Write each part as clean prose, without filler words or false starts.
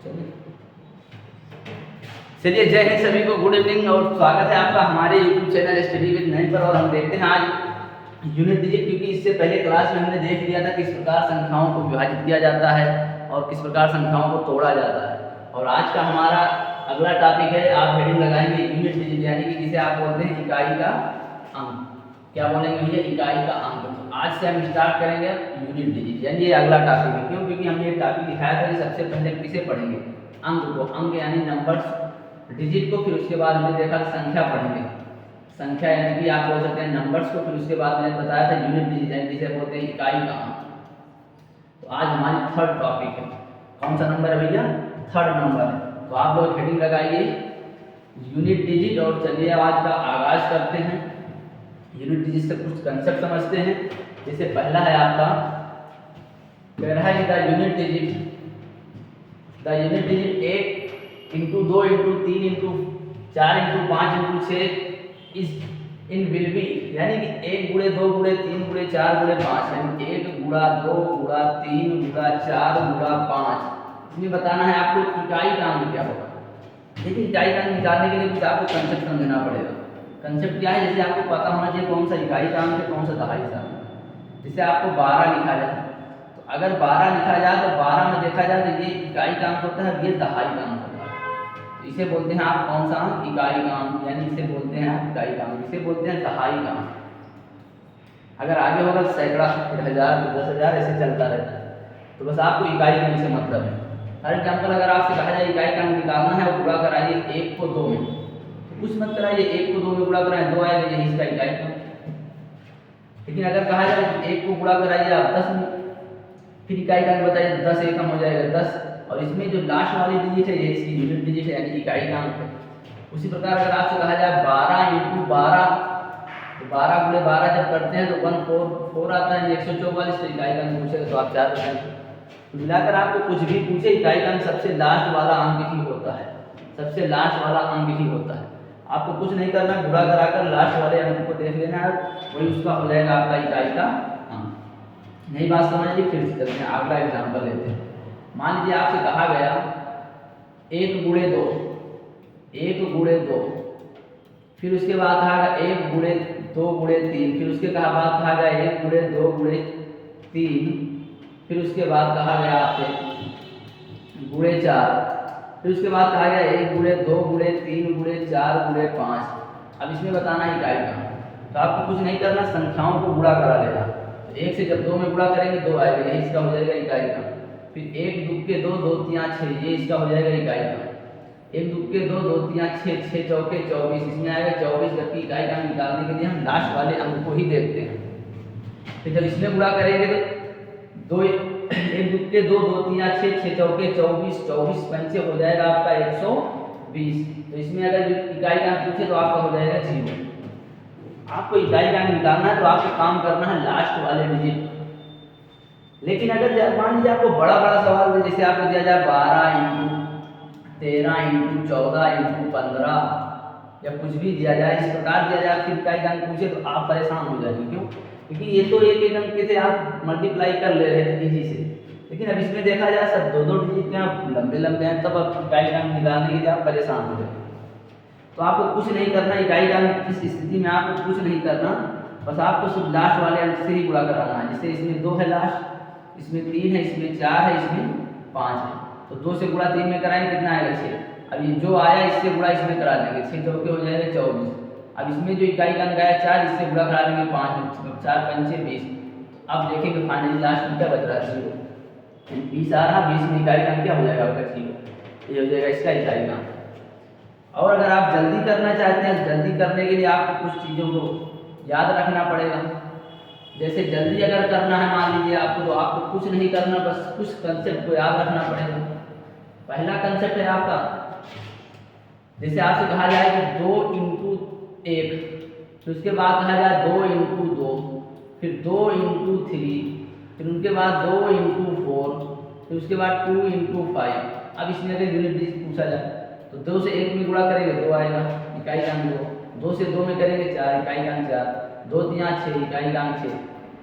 चलिए, जय हिंद सभी को, गुड इवनिंग और स्वागत है आपका हमारे यूट्यूब चैनल स्टडी विद नैन पर। और हम देखते हैं आज यूनिट डिजिट, क्योंकि इससे पहले क्लास में हमने देख लिया था किस प्रकार संख्याओं को विभाजित किया जाता है और किस प्रकार संख्याओं को तोड़ा जाता है। और आज का हमारा अगला टॉपिक है, आप हेडिंग लगाएंगे यूनिट डिजिट, यानी कि जिसे आप बोलते हैं इकाई का अंक। क्या बोलेंगे भैया? इकाई का अंक। तो आज से हम स्टार्ट करेंगे यूनिट डिजिट, यानी ये अगला टॉपिक है। क्यों? क्योंकि हमने ये टॉपिक दिखाया था कि सबसे पहले किसे पढ़ेंगे? अंक को। अंक यानी नंबर्स, डिजिट को, फिर उसके बाद हमने देखा संख्या पढ़ेंगे। संख्या यानी कि आप बोल सकते हैं नंबर्स को, फिर उसके बाद मैंने बताया था यूनिट डिजिट, यानी जिसे बोलते हैं इकाई का अंक। तो आज हमारी थर्ड टॉपिक है। कौन सा नंबर है भैया? थर्ड नंबर है। तो आप लोग हेडिंग लगाइए यूनिट डिजिट। और चलिए आज का आगाज करते हैं। यूनिट डिजिट से कुछ कंसेप्ट समझते हैं। जैसे पहला है आपका, कह रहा है the unit digit 1 into 2 into 3 into 4 into 5 into 6 is in will be, यानी कि 1 गुणे 2 गुणे 3 गुणे 4 गुणे 5, यानी 1 गुणा 2 गुणा 3 गुणा 4 गुणा 5। इसमें बताना है आपको इकाई का अंक क्या होगा। लेकिन इकाई का अंक निकालने के लिए कुछ आपको कंसेप्ट समझना पड़ेगा। कंसेप्ट क्या है? जैसे आपको पता होना चाहिए कौन सा इकाई का अंक है, कौन सा दहाई का अंक। जैसे आपको 12 लिखा जाए, तो अगर 12 लिखा जाए तो 12 में देखा जाए तो ये इकाई का अंक होता है, ये दहाई का अंक होता है। तो इसे बोलते हैं आप कौन सा अंक? इकाई का अंक, यानी इसे बोलते हैं आप इकाई का अंक, इसे बोलते हैं दहाई का अंक। अगर आगे होगा सैकड़ा, फिर 1000, फिर 10,000, ऐसे चलता रहता है। तो बस आपको इकाई का अंक से मतलब है। फॉर एग्जाम्पल, अगर आपसे कहा जाए इकाई का अंक निकालना है और गुणा कराइए 1 को 2 में, तो कुछ मत कराइए, 1 को 2 में गुणा कराइए, 2 आएगा, यही इसका इकाई का। लेकिन अगर कहा जाए 1 को गुणा कराइए आप 10 में, फिर इकाई का अंक बताइए, 10 एकम हो जाएगा 10। और इसमें जो लास्ट वाली डिजिट है ये इसकी यूनिट डिजिट है, यानी इकाई का अंक है। उसी प्रकार अगर आपसे कहा जाए 12 इंटू 12, तो 12 गुणे 12 जब करते हैं तो 144 आता है, 144, तो इकाई का अंक पूछेगा तो आप 4 बताएंगे। मिलाकर आपको कुछ भी पूछे, इकाई का अंक सबसे लास्ट वाला अंक ही होता है, सबसे लास्ट वाला अंक ही होता है। आपको कुछ नहीं करना, गुणा कराकर लास्ट वाले अंक को देख लेना है, वही उसका हो जाएगा आपका इकाई का अंक। नई बात समझिए, फिर से चलते हैं, अगला एग्जाम्पल लेते हैं। मान लीजिए आपसे कहा गया 1 गुणे 2, 1 गुणे 2, फिर उसके बाद कहा गया 1 गुणे 2 गुणे 3, फिर उसके बाद कहा गया 1 गुणे 2 गुणे 3, फिर उसके बाद कहा गया आपसे गुणे 4, फिर उसके बाद कहा गया 1 गुणे 2 गुणे 3 गुणे 4 गुणे 5। अब इसमें बताना है इकाई का। तो आपको कुछ नहीं करना, संख्याओं को गुणा करा लेना। तो 1 से जब 2 में गुणा करेंगे 2 आएगा, यही इसका हो जाएगा इकाई का। फिर 1 दुक्के 2, 2 तिया 6, ये इसका हो जाएगा इकाई का। 1 दुक्के 2, 2 तिया 6, 6 चौके 24, इसमें आएगा 24। जबकि इकाई का अंक निकालने के लिए हम लास्ट वाले अंक को ही देखते हैं। फिर जब इसमें गुणा करेंगे तो 1 दुक्के 2, 2 तिया 6, 6 चौके 24, 24 पंचे हो जाएगा आपका 120। तो इसमें अगर इकाई का अंक पूछे तो आपका हो जाएगा 0। आपको इकाई का अंक निकालना है तो आपको काम करना है लास्ट वाले डिजिट। लेकिन अगर मान लीजिए आपको बड़ा सवाल दे, जैसे आपको दिया जाए 12 इंटू 13 इंटू 14 इंटू 15 या कुछ भी दिया जाए, इस प्रकार दिया जाए, फिर इकाई का अंक पूछे तो आप परेशान हो जाएंगे। क्यों? क्योंकि ये तो एक अंक के थे, आप मल्टीप्लाई कर ले रहे थे इजी से। लेकिन अब इसमें देखा जाए सब 2-2 डिजिट के आप लंबे हैं, तब आप इकाई का अंक निकालने के लिए आप परेशान हो जाएंगे। तो आपको कुछ नहीं करना, इकाई का अंक इस स्थिति में आपको कुछ नहीं करना, बस आपको सिर्फ लास्ट वाले अंक से ही गुणा कराना है। जैसे इसमें 2 है लास्ट, इसमें 3 है, इसमें 4 है, इसमें 5 है। तो 2 से गुणा 3 में कराएंगे, कितना आएगा 6। अब ये जो आया इससे गुणा इसमें करा देंगे, 6 चौके हो जाएगा 24। अब इसमें जो इकाई का अंक आया 4, इससे गुणा करा देंगे 5, 4 पंचे 20। अब देखेंगे फाइनली लास्ट में क्या बच रहा है, 0। 20 आ रहा, 20 में इकाई का अंक क्या हो जाएगा आपका 0। ये हो जाएगा इसका इकाई का। और अगर आप जल्दी करना चाहते हैं, जल्दी करने के लिए आपको कुछ चीज़ों को याद रखना पड़ेगा। जैसे जल्दी अगर करना है मान लीजिए आपको, तो आपको कुछ नहीं करना, बस कुछ कंसेप्ट को याद रखना पड़ेगा। पहला कंसेप्ट है आपका, जैसे आपसे कहा जाए कि 2 इंटू 1, फिर उसके बाद कहा जाए 2 इंटू 2, फिर 2 इंटू 3, फिर उनके बाद 2 इंटू 4, फिर उसके बाद 2 इंटू 5। अब इसमें अगर यूनिट डिजिट पूछा जाए तो 2 से 1 में गुणा करेंगे 2 आएगा, इकाई का अंक 2। 2 से 2 में करेंगे 4, इकाई का अंक 4। 2 तिया 6, इकाई का अंक 6।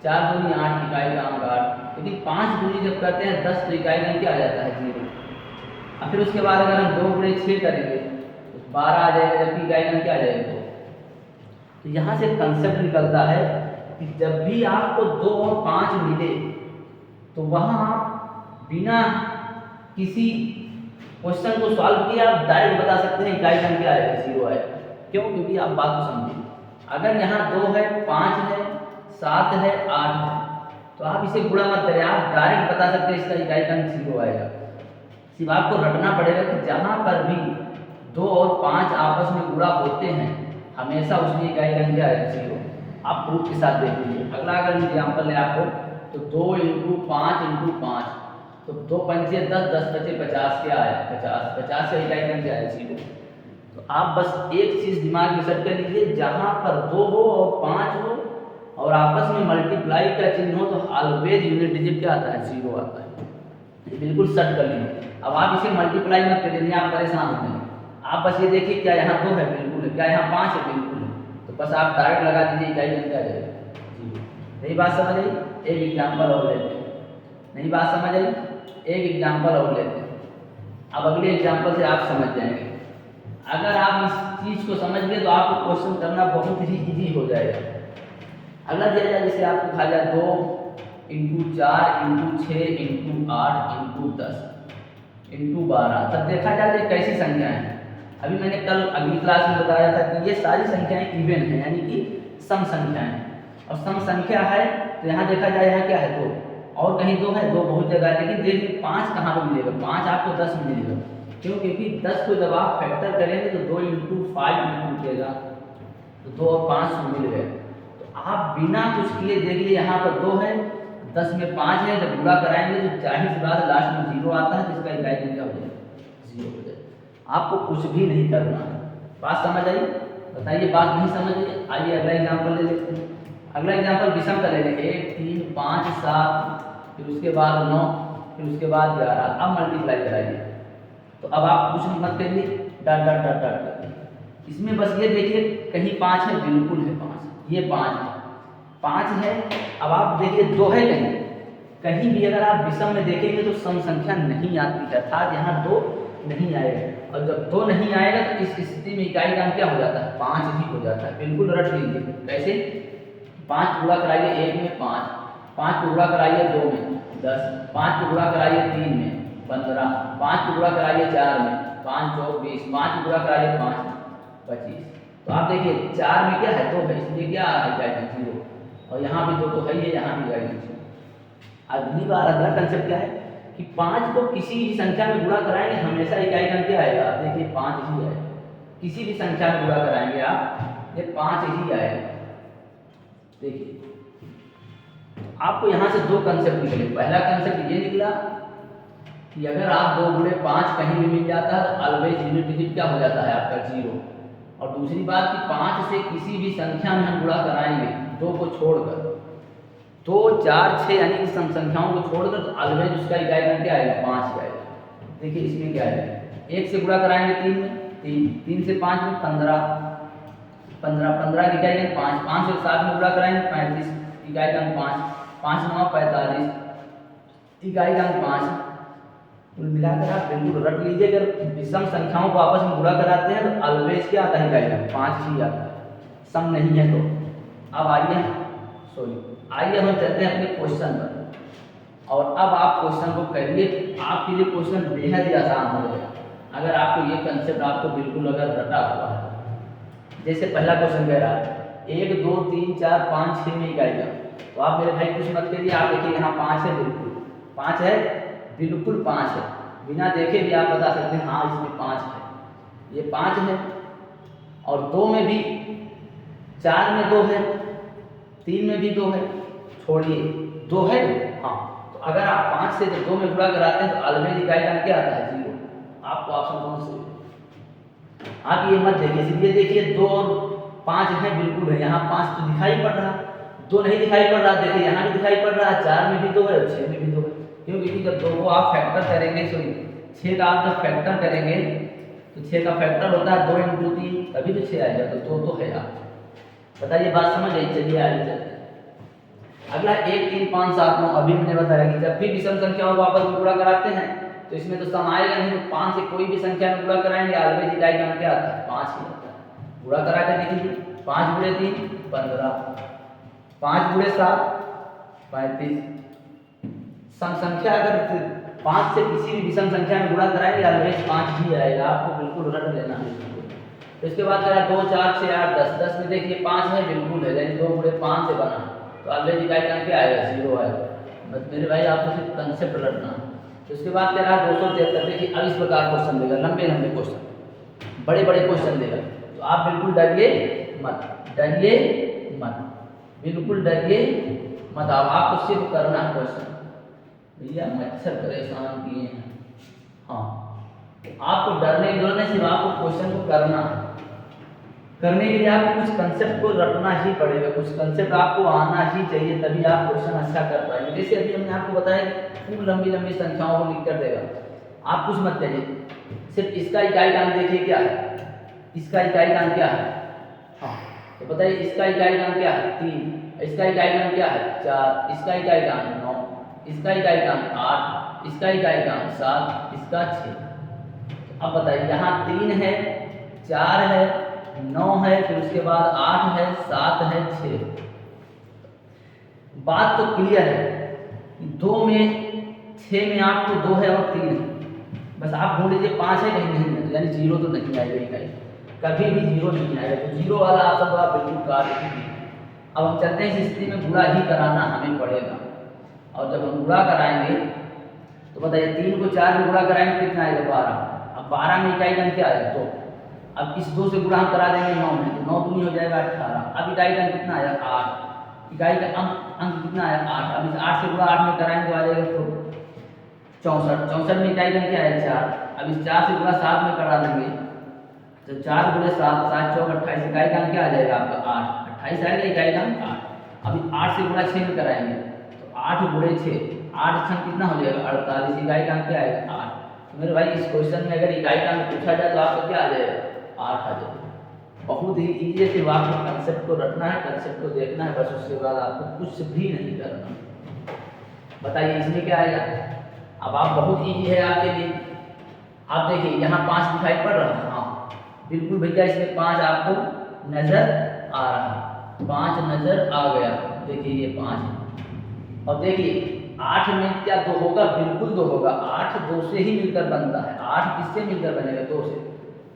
4 दूनी 8, इकाई का अंक 8। लेकिन 5 दूनी जब करते हैं 10, तो इकाई का अंक क्या आ जाता है 0। और फिर उसके बाद अगर हम 2 गुणे 6 करेंगे तो 12 आ जाएगा, जबकि इकाई अंक क्या आ जाएगा 2। तो यहाँ से कंसेप्ट निकलता है कि जब भी आपको 2 और 5 मिले तो वहाँ आप बिना किसी क्वेश्चन को सॉल्व किए आप डायरेक्ट बता सकते हैं इकाई अंक क्या आएगा, 0 आएगा। क्यों? क्योंकि आप बात को समझिए, अगर यहाँ 2 है, 5 है, 7 है, 8 है, तो आप इसे गुणा मत करें, आप डायरेक्ट बता सकते हैं इसका इकाई अंक 0 आएगा। सिर्फ आपको रटना पड़ेगा कि जहाँ पर भी 2 और 5 आपस में गुणा होते हैं हमेशा उसमें इकाई अंक क्या आएगा, 0। आप प्रूफ के साथ देख लीजिए। अगला अगर एग्जाम्पल है आपको तो 2 × 5 × 5, तो 2 पंचे 10, 10 पचे 50 क्या आया, 50। 50 का इकाई अंक क्या है, 0। तो आप बस एक चीज़ दिमाग में सेट कर लीजिए, जहाँ पर 2 हो और 5 हो और आपस में मल्टीप्लाई का चिन्ह हो तो ऑलवेज यूनिट डिजिट क्या आता है, 0 आता है। बिल्कुल सेट कर लीजिए। अब आप इसे मल्टीप्लाई मत करिए, नहीं आप परेशान होते हैं। आप बस ये देखिए क्या यहाँ 2 है, बिल्कुल है, क्या यहाँ 5 है, बिल्कुल है। तो बस आप डायरेक्ट लगा दीजिए इकाई अंक क्या जाएगा, 0। नई बात समझ आई? एक एग्जाम्पल और लेते हैं। नई बात समझ आई? एक एग्जाम्पल और लेते हैं। अब अगले एग्जाम्पल से आप समझ जाएंगे। अगर आप इस चीज़ को समझ गए तो आपको क्वेश्चन करना बहुत ही ईजी हो जाएगा। अगला दिया जाए जैसे आपको कहा जाए 2 × 4 × 6 × 8 × 10 × 12, तब देखा जाए तो कैसी संख्याएं हैं। अभी मैंने कल अगली क्लास में बताया था कि ये सारी संख्याएं इवन हैं, यानी कि सम संख्याएं, और सम संख्या है तो यहाँ देखा जाए यहाँ क्या है 2, और कहीं 2 है, 2 बहुत जगह है, लेकिन देखिए 5 कहाँ पर मिलेगा, 5 आपको 10 में मिलेगा। क्यों? क्योंकि 10 को जब आप फैक्टर करेंगे तो 2 × 5 में टूटेगा, तो 2 और 5 मिल गए। तो आप बिना कुछ किए देखिए यहाँ पर 2 है, 10 में 5 है, जब गुणा कराएंगे तो जाहिर सी बात लास्ट में 0 आता है, जिसका इकाई अंक क्या हो जाएगा, 0 हो जाएगा। आपको कुछ भी नहीं करना है। बात समझ आई? बताइए बात नहीं समझ आई? आइए अगला एग्जाम्पल ले लेते हैं। अगला एग्जाम्पल विषम का ले लेंगे, 1 3 5 7, फिर उसके बाद 9, फिर उसके बाद 11। अब मल्टीप्लाई कराइए। तो अब आप कुछ मत करिए, डट डट डट डट। इसमें बस ये देखिए कहीं 5 है, बिल्कुल है 5, ये 5 है, 5 है। अब आप देखिए 2 है, कहीं कहीं भी अगर आप विषम में देखेंगे तो सम संख्या नहीं आती है, अर्थात यहाँ 2 नहीं आएगा। और जब 2 नहीं आएगा तो इस स्थिति में इकाई का अंक क्या हो जाता है, 5 ही हो जाता है। बिल्कुल रट लीजिए। कैसे? 5 गुणा कराइए 1 में 5, 5 को गुणा कराइए 2 में 10, 5 को गुणा कराइए 3 में 15, 5 को गुणा कराइए 4 में 5 × 4 = 20, 5 को गुणा कराइए 5 25। तो आप देखिए 4 में क्या है, 2 है, इसलिए क्या आ रहा है इकाई अंक 0, और यहाँ भी 2 तो है ही, यहाँ भी इकाई अंक 0। अगली बार अगला कंसेप्ट क्या है कि 5 को किसी भी संख्या में गुणा कराएंगे हमेशा इकाई अंक क्या आएगा, आप देखिए 5 ही आएगा। किसी भी संख्या में गुणा कराएंगे आप, ये 5 ही आएगा। देखिए आपको यहाँ से 2 कंसेप्ट निकले। पहला कंसेप्ट ये निकला कि अगर आप 2 × 5 कहीं भी मिल जाता है तो ऑलवेज यूनिट डिजिट क्या हो जाता है आपका, 0। और दूसरी बात कि 5 से किसी भी संख्या में हम गुणा कराएंगे 2 को छोड़कर, 2 4 6 यानी कि सम संख्याओं को छोड़कर, तो ऑलवेज उसका इकाई अंक क्या आएगा, 5 ही आएगा। देखिए इसमें क्या है, 1 से गुणा कराएंगे 3 में 3, 3 से 5 में 15, 15 की इकाई अंक 5, 5 से 7 में गुणा कराएंगे 35, इकाई अंक 5, 5 9 45, इकाई अंक 5। कुल मिलाकर आप बिल्कुल रट लीजिए, अगर विषम संख्याओं को आपस में गुणा कराते हैं तो ऑलवेज क्या आता है, इकाई अंक 5 ही आता है, सम नहीं है। तो अब आइए हम चलते हैं अपने क्वेश्चन पर, और अब आप क्वेश्चन को करिए। आपके लिए क्वेश्चन बेहद ही आसान हो जाएगा अगर आपको ये कंसेप्ट आपको बिल्कुल अगर रटा हुआ है। जैसे पहला क्वेश्चन कह रहा है 1 2 3 4 5 6 में इकाई अंक, तो आप मेरे भाई कुछ मत करिए, आप देखिए यहाँ 5 है, बिल्कुल 5 है, बिल्कुल 5 है, बिना देखे भी आप बता सकते हैं हाँ इसमें 5 है, ये 5 है। और 2 में भी, 4 में 2 है, 3 में भी 2 है, छोड़िए 2 है, हाँ। तो अगर आप 5 से जब 2 में गुणा कराते हैं तो ऑलवेज इकाई अंक क्या आता है, 0। आपको ऑप्शन कौन से, आप ये मत देखिए, इसलिए देखिए 2 और 5 है, बिल्कुल है, यहाँ 5 तो दिखाई पड़ रहा, 2 नहीं दिखाई पड़ रहा, देखिए यहाँ भी दिखाई पड़ रहा है, 4 में भी 2 है, 6 में भी 2 है। क्यों? क्योंकि जब 2 को आप फैक्टर करेंगे, सॉरी 6 का आप जब फैक्टर करेंगे तो 6 का फैक्टर होता है 2 × 3, तभी तो 6 आएगा, तो 2 तो है। आप बताइए बात समझ आई? चलिए आगे चलते हैं। अगला 1 3 5 7 9, अभी मैंने बताया कि जब भी विषम संख्याओं को आपस में गुणा कराते हैं तो इसमें तो सम आएगा नहीं, तो 5 से कोई भी संख्या में गुणा कराएंगे ऑलवेज इकाई का क्या आता है 5 ही आता है। गुणा करा के देखिए 5 गुणे 3 15, 5 गुणे 7 35। सम संख्या अगर 5 से किसी भी विषम संख्या में गुणा कराएंगे ऑलवेज 5 ही आएगा, आपको बिल्कुल रट लेना है। तो इसके बाद करा 2 4 6 8 10, 10 में देखिए 5 है बिल्कुल है, यानी 2 गुणे 5 से बना, तो ऑलवेज इकाई का क्या आएगा 0 आएगा। बस मेरे भाई आपको सिर्फ कंसेप्ट रटना। तो इसके बाद कह रहा 273, देखिए अब इस प्रकार क्वेश्चन देगा, लंबे लंबे क्वेश्चन, बड़े बड़े क्वेश्चन देगा, तो आप बिल्कुल डरिए मत, डरिए मत, बिल्कुल डरिए मत, आपको सिर्फ करना है क्वेश्चन। भैया मच्छर परेशान किए हैं, हाँ आपको डरने की जरूरत नहीं, सिर्फ आपको क्वेश्चन को करना है। करने के लिए आपको कुछ कंसेप्ट को रटना ही पड़ेगा, कुछ कंसेप्ट आपको आना ही चाहिए, तभी आप क्वेश्चन अच्छा कर पाएंगे। जैसे अभी हमने आपको बताया कि खूब लंबी लंबी संख्याओं को लिख कर देगा, आप कुछ मत करिए, सिर्फ इसका इकाई कान देखिए क्या है, इसका इकाई कान क्या है, हाँ तो बताइए इसका इकाई कान क्या है 3, इसका इकाई कान क्या है 4, इसका इकाई कान 9, इसका इकाई कान 8, इसका इकाई कान 7, इसका 6। अब बताइए यहाँ 3 है, 4 है, 9 है, फिर उसके बाद 8 है, 7 है, 6। बात तो क्लियर है कि 2 में 6 में आपको 2 है और 3 है, बस आप ढूंढ लीजिए 5 है कहीं नहीं है, यानी 0 तो नहीं आएगा इकाई, कभी भी 0 नहीं आएगा, तो 0 वाला ऑप्शन तो आप बिल्कुल काट दीजिए। अब हम चलते हैं इस स्थिति में गुणा ही कराना हमें पड़ेगा, और जब हम गुणा कराएंगे तो बताइए 3 को 4 में गुणा कराएंगे कितना आएगा 12। अब 12 में इकाई का क्या आएगा 2, अब इस 2 से गुणा हम करा देंगे 9 में, तो 9 दूनी हो जाएगा 18। अब इकाई का कितना आया 8, इकाई का अंक कितना आया 8, अब इस 8 से गुणा 8 में कराएंगे तो आ जाएगा तो 64, 64 में इकाई का क्या है 4, अब इस 4 से गुणा 7 में करा देंगे तो 4 गुणे 7, 7 चौक 28, इकाई का क्या आ जाएगा आपका 8, 28 आएगा इकाई का 8। अब इस 8 से गुणा 6 में कराएंगे तो 8 गुणे 6, 8 6 कितना हो जाएगा 48, इकाई का क्या आएगा 8। तो मेरे भाई इस क्वेश्चन में अगर इकाई का पूछा जाए तो आपको क्या आ जाएगा 8 आ जाएगा। बहुत ही ईजी है, सिर्फ आपको कंसेप्ट को रखना है, कंसेप्ट को देखना है, बस उसके बाद आपको कुछ भी नहीं करना। बताइए इसमें क्या आएगा, अब आप बहुत ईजी है आपके लिए। आप देखिए यहाँ 5 दिखाई पड़ रहा है, हाँ बिल्कुल भैया इसमें 5 आपको नजर आ रहा है, 5 नजर आ गया, देखिए ये 5 है। और देखिए 8 में क्या 2 होगा, बिल्कुल 2 होगा, 8 2 से ही मिलकर बनता है, 8 किससे मिलकर बनेगा 2 से।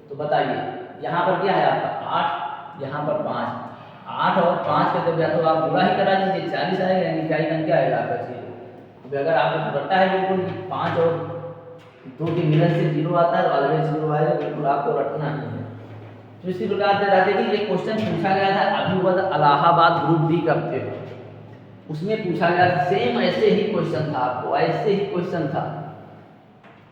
तो बताइए यहाँ पर क्या है आपका 8, यहाँ पर 5, 8 और 5 का जब या तो आप गुणा ही करा दीजिए 40 आएगा, यानी इकाई का क्या आएगा आपका 0। अब अगर आपको रटा है बिल्कुल 5 और 2 के मिलन से 0 आता है तो ऑलवेज 0 आएगा, बिल्कुल आपको रटना ही है। तो इसी प्रकार से रहते कि ये क्वेश्चन पूछा गया था अभी हुआ था इलाहाबाद ग्रुप डी का पेपर, उसमें पूछा गया सेम ऐसे ही क्वेश्चन था, आपको ऐसे ही क्वेश्चन था।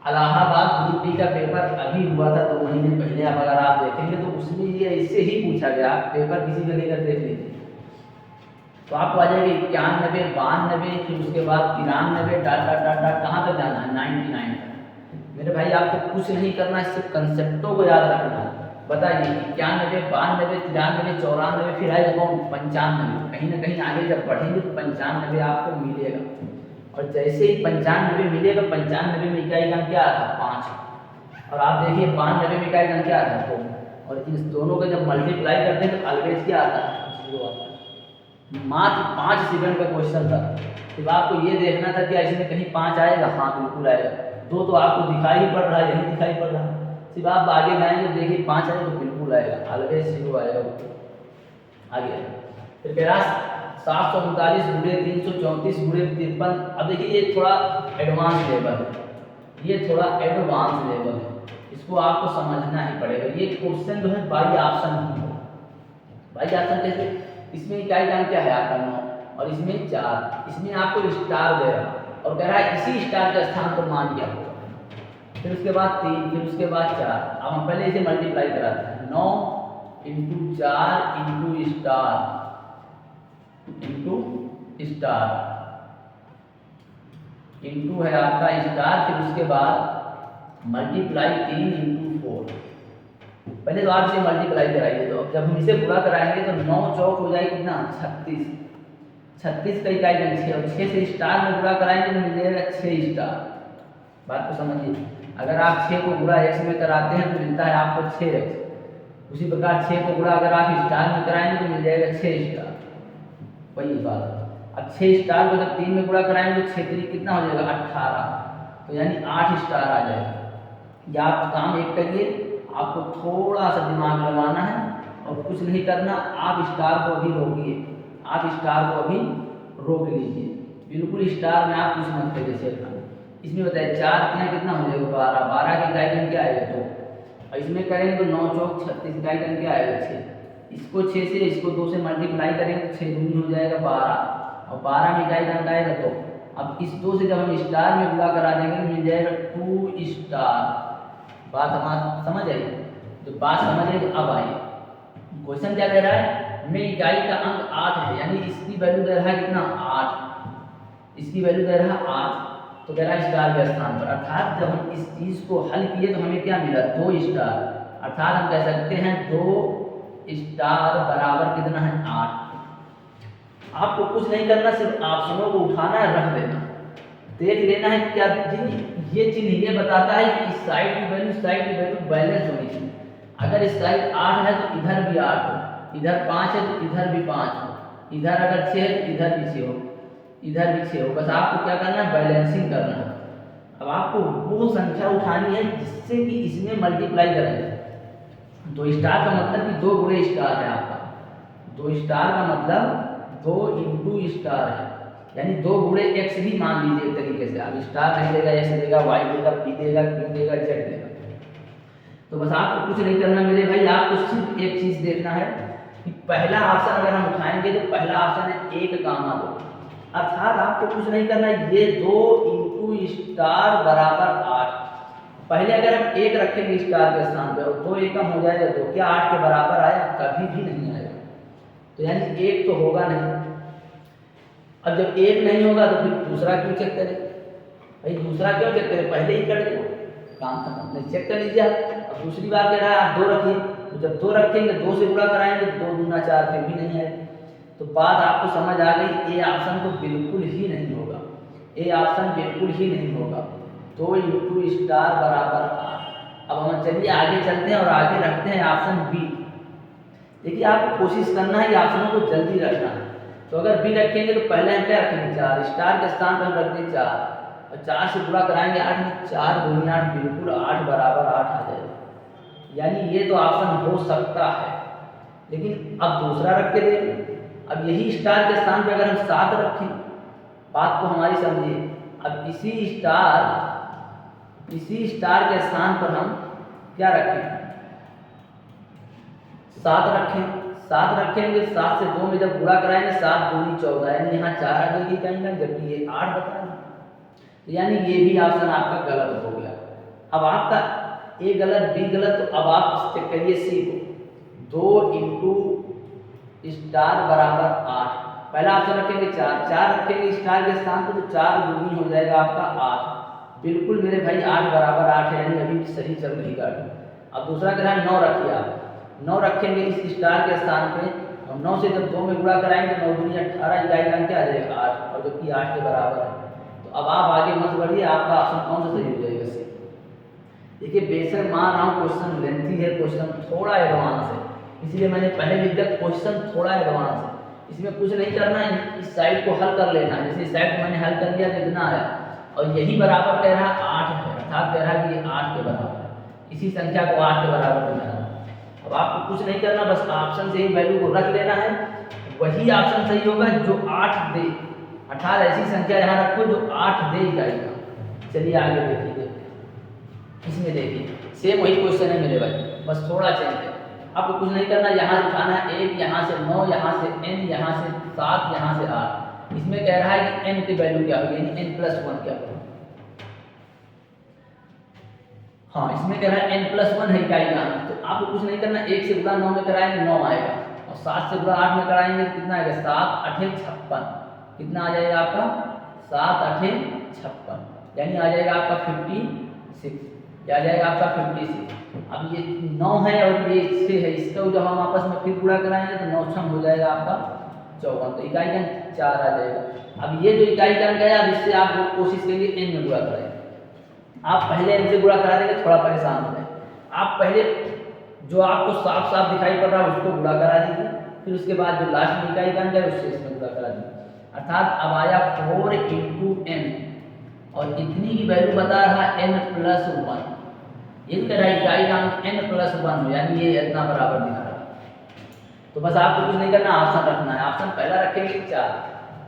इलाहाबाद ग्रुप डी का पेपर अभी हुआ था 2 महीने पहले, अब अगर आप देखेंगे तो उसमें ये ऐसे ही पूछा गया, पेपर किसी का लेकर देख लीजिए तो आपको आ जाएगा 91, 92, फिर उसके बाद 93, डाट डाट डाट डाट कहाँ तक जाना है 99 तक। मेरे भाई आपको कुछ नहीं करना है, सिर्फ कंसेप्टों को याद रखना है। बताइए 91, 92, 93, 94, फिर आएगा कौन 95, कहीं ना कहीं आगे जब पढ़ेंगे तो 95 आपको मिलेगा, और जैसे ही 95 मिलेगा 95 में इकाई का क्या आता है 5, और आप देखिए 92 में इकाई का क्या आता है 2, और इस दोनों का जब मल्टीप्लाई करते हैं तो ऑलवेज क्या आता है 0 आता है। मात्र 5 सेकंड का क्वेश्चन था, सिर्फ आपको ये देखना था कि इसमें कहीं 5 आएगा, हाँ बिल्कुल आएगा, 2 तो आपको दिखाई ही पड़ रहा है, यही दिखाई पड़ रहा है, सिर्फ आप आगे जाएंगे तो देखिए 5 आएगा तो बिल्कुल आएगा, ऑलवेज 0 आएगा आगे। फिर कह रहा 739 गुणे 334 गुणे 53। अब देखिए ये थोड़ा एडवांस लेवल है, ये थोड़ा एडवांस लेवल है, इसको आपको समझना ही पड़ेगा। ये क्वेश्चन जो है बाई ऑप्शन ही है, बाई ऑप्शन कैसे, इसमें इकाई का क्या है आपका 9 और इसमें 4, इसमें आपको स्टार दे रहा और कह रहा है इसी स्टार के स्थान पर मान क्या होगा, फिर उसके बाद 3, फिर उसके बाद 4। अब हम पहले इसे मल्टीप्लाई कराते हैं, 9 × 4 × स्टार इंटू है आपका स्टार, फिर उसके बाद मल्टीप्लाई 3 × 4। पहले तो आप इसे मल्टीप्लाई कराइए, तो अब जब हम इसे पूरा कराएंगे तो 9 चौक हो जाएगा कितना 36, 36 का इकाई का 6, और 6 से स्टार में पूरा कराएंगे तो मिल जाएगा 6 स्टार, बात को समझिए। अगर आप 6 को गुणा x में कराते हैं तो मिलता है आपको 6x। उसी प्रकार 6 को गुणा अगर आप स्टार में कराएंगे तो मिल जाएगा 6 स्टार। वही बात। अब 6 स्टार को जब 3 में गुणा कराएंगे तो 6 3 कितना हो जाएगा 18, तो यानी 8 स्टार आ जाएगा। या आप काम एक करिए, आपको थोड़ा सा दिमाग लगाना है और कुछ नहीं करना, आप स्टार को अभी रोकिए, आप स्टार को अभी रोक लीजिए, बिल्कुल स्टार में आप कुछ मत करिए। जैसे इसमें बताइए 4 क्या कितना हो जाएगा 12, 12 की इकाई गण क्या आएगा 2, और इसमें करेंगे तो 9 चौक 36 इकाई गण क्या आएगा 6। इसको 6 से इसको 2 से मल्टीप्लाई करेंगे तो 6 दूनी हो जाएगा 12, और 12 में इकाई गण आएगा 2। अब इस 2 से जब हम स्टार में गुणा करा देंगे तो मिल जाएगा 2 स्टार। बात हमारी समझ आई? तो बात समझ आई तो अब आइए क्वेश्चन क्या कह रहा है, में इकाई का अंक 8 है, यानी इसकी वैल्यू दे रहा है कितना 8, इसकी वैल्यू दे रहा है 8, तो कह रहा है स्टार के स्थान पर। अर्थात जब हम इस चीज को हल किए तो हमें क्या मिला 2 स्टार। अर्थात हम कह सकते हैं 2 स्टार बराबर कितना है 8। आपको कुछ नहीं करना, सिर्फ ऑप्शनों को उठाना है, रख देना, देख लेना है क्या ये चिन्ह ये बताता है कि इस साइड की वैल्यू साइड की वैल्यू बैलेंस होनी चाहिए। अगर इस साइड 8 है तो इधर भी 8 हो, इधर 5 है तो इधर भी 5 हो, इधर अगर 6 है तो इधर भी 6 हो, इधर भी 6 हो। बस आपको क्या करना है, बैलेंसिंग करना है। अब आपको वो संख्या उठानी है जिससे कि इसमें मल्टीप्लाई करें। 2 स्टार का मतलब कि 2 गुणे स्टार है आपका, 2 स्टार का मतलब 2 इंटू स्टार है, यानी 2 गुणे x भी मान लीजिए एक तरीके से। अब स्टार नहीं देगा, x देगा, y देगा, p देगा, q देगा, z देगा। तो बस आपको कुछ नहीं करना मेरे भाई, आपको सिर्फ एक चीज देखना है कि पहला ऑप्शन अगर हम उठाएंगे तो पहला ऑप्शन है 1 कामा 2। अर्थात आपको कुछ नहीं करना, ये 2 इंटू स्टार बराबर 8। पहले अगर हम 1 रखेंगे स्टार के स्थान पे और 2 एकम हो जाएगा, तो क्या 8 के बराबर आया? कभी भी नहीं आएगा। तो यानी 1 तो होगा नहीं। अब जब 1 नहीं होगा तो फिर दूसरा क्यों चेक करें भाई? दूसरा क्यों चेक करें, पहले ही कर दो, काम खत्म। नहीं, चेक कर लीजिए आप। अब दूसरी बार कह रहा है आप 2 रखिए, तो जब 2 रखेंगे 2 से गुणा कराएंगे तो 2 दूना 4, फिर भी नहीं आएगा। तो बात आपको समझ आ गई, ए ऑप्शन तो बिल्कुल ही नहीं होगा, ए ऑप्शन बिल्कुल ही नहीं होगा। 2 इंटू स्टार बराबर 8। अब हम चलिए आगे चलते हैं और आगे रखते हैं ऑप्शन बी। देखिए आपको कोशिश करना है ऑप्शनों को जल्दी रखना है। तो अगर बी रखेंगे तो पहले हम क्या रखेंगे 4, स्टार के स्थान पर हम रख दें 4, और 4 से गुणा कराएंगे 8 में, 4 दूनी 8, बिल्कुल 8 बराबर 8 आ जाएगा। यानी ये तो ऑप्शन हो सकता है, लेकिन अब दूसरा रख के देखें। अब यही स्टार के स्थान पर अगर हम 7 रखें, बात को हमारी समझिए। अब इसी स्टार के स्थान पर हम क्या रखें 7 रखें। 7 रखेंगे, 7 से 2 में जब गुणा कराएंगे 7 दूनी 14, यानी यहाँ 4 आ जाएगी कहीं ना, जबकि ये 8 बताएंगे। तो यानी ये भी ऑप्शन आपका गलत हो गया। अब आपका ए गलत, बी गलत, तो अब आप चेक करिए सी को। 2 इंटू स्टार बराबर 8। पहला ऑप्शन रखेंगे 4, 4 रखेंगे स्टार के स्थान पर तो 4 दूनी हो जाएगा आपका 8। बिल्कुल मेरे भाई 8 बराबर 8 है, यानी अभी भी सही चल रही गाड़ी। अब दूसरा कह रहा है 9 रखिए आप, 9 रखेंगे इस स्टार के स्थान पे, और 9 से जब 2 में गुणा कराएंगे 9 दूनी 18, इकाई गण क्या आ जाएगा 8, और जबकि 8 के बराबर है। तो अब आप आगे मत बढ़िए, आपका ऑप्शन कौन सा सही हो जाएगा इससे? देखिए बेशक मान रहा हूँ क्वेश्चन लेंथी है, क्वेश्चन थोड़ा एडवांस है, इसलिए मैंने पहले लिख दिया क्वेश्चन थोड़ा एडवांस है। इसमें कुछ नहीं करना है, इस साइड को हल कर लेना है। जैसे इस साइड को मैंने हल कर लिया तो इतना आया, और यही बराबर कह रहा है 8 है, अर्थात कह रहा है कि ये 8 के बराबर है। इसी संख्या को 8 के बराबर बनाना। अब आपको कुछ नहीं करना, बस ऑप्शन से ही वैल्यू को रख लेना है, वही ऑप्शन सही होगा जो 8 दे। अर्थात ऐसी संख्या यहाँ रखो जो 8 दे जाएगा। चलिए आगे देखिए, इसमें देखिए सेम वही क्वेश्चन है मेरे भाई, बस थोड़ा चेंज है। आपको कुछ नहीं करना, यहाँ से उठाना है 1, यहाँ से 9, यहाँ से n, यहाँ से 7, यहाँ से 8। इसमें कह रहा है कि n की वैल्यू क्या होगी, यानी n+1 क्या होगी। हाँ, इसमें कह रहा है n+1 है इकाई का। तो आपको कुछ नहीं करना, 1 से गुणा 9 में कराएंगे 9 आएगा, और 7 से गुणा 8 में कराएंगे तो कितना आएगा 7 8 56। कितना आ जाएगा आपका 7 8 56, यानी आ जाएगा आपका 56, क्या आ जाएगा आपका 56। अब ये 9 है और ये 6 है, इसका जब हम आपस में फिर गुणा कराएंगे तो 9 6 हो जाएगा आपका 54, तो इकाई गण 4 आ जाएगा। अब ये जो इकाई गण गया, अब इससे आप लोग कोशिश करेंगे n में गुणा करें। आप पहले n से गुणा करा देंगे थोड़ा परेशान हो जाए। आप पहले जो आपको साफ साफ दिखाई पड़ रहा है उसको गुणा करा दीजिए, फिर उसके बाद जो लास्ट में इकाई बन जाए उससे इसमें गुणा करा दीजिए। अर्थात अब आया 4 इंटू n और इतनी की वैल्यू बता रहा है n+1। इनका इकाई का अंक n+1 हो, यानी ये इतना बराबर दिखा रहा है। तो बस आपको कुछ नहीं करना, ऑप्शन रखना है। ऑप्शन पहला रखेंगे 4,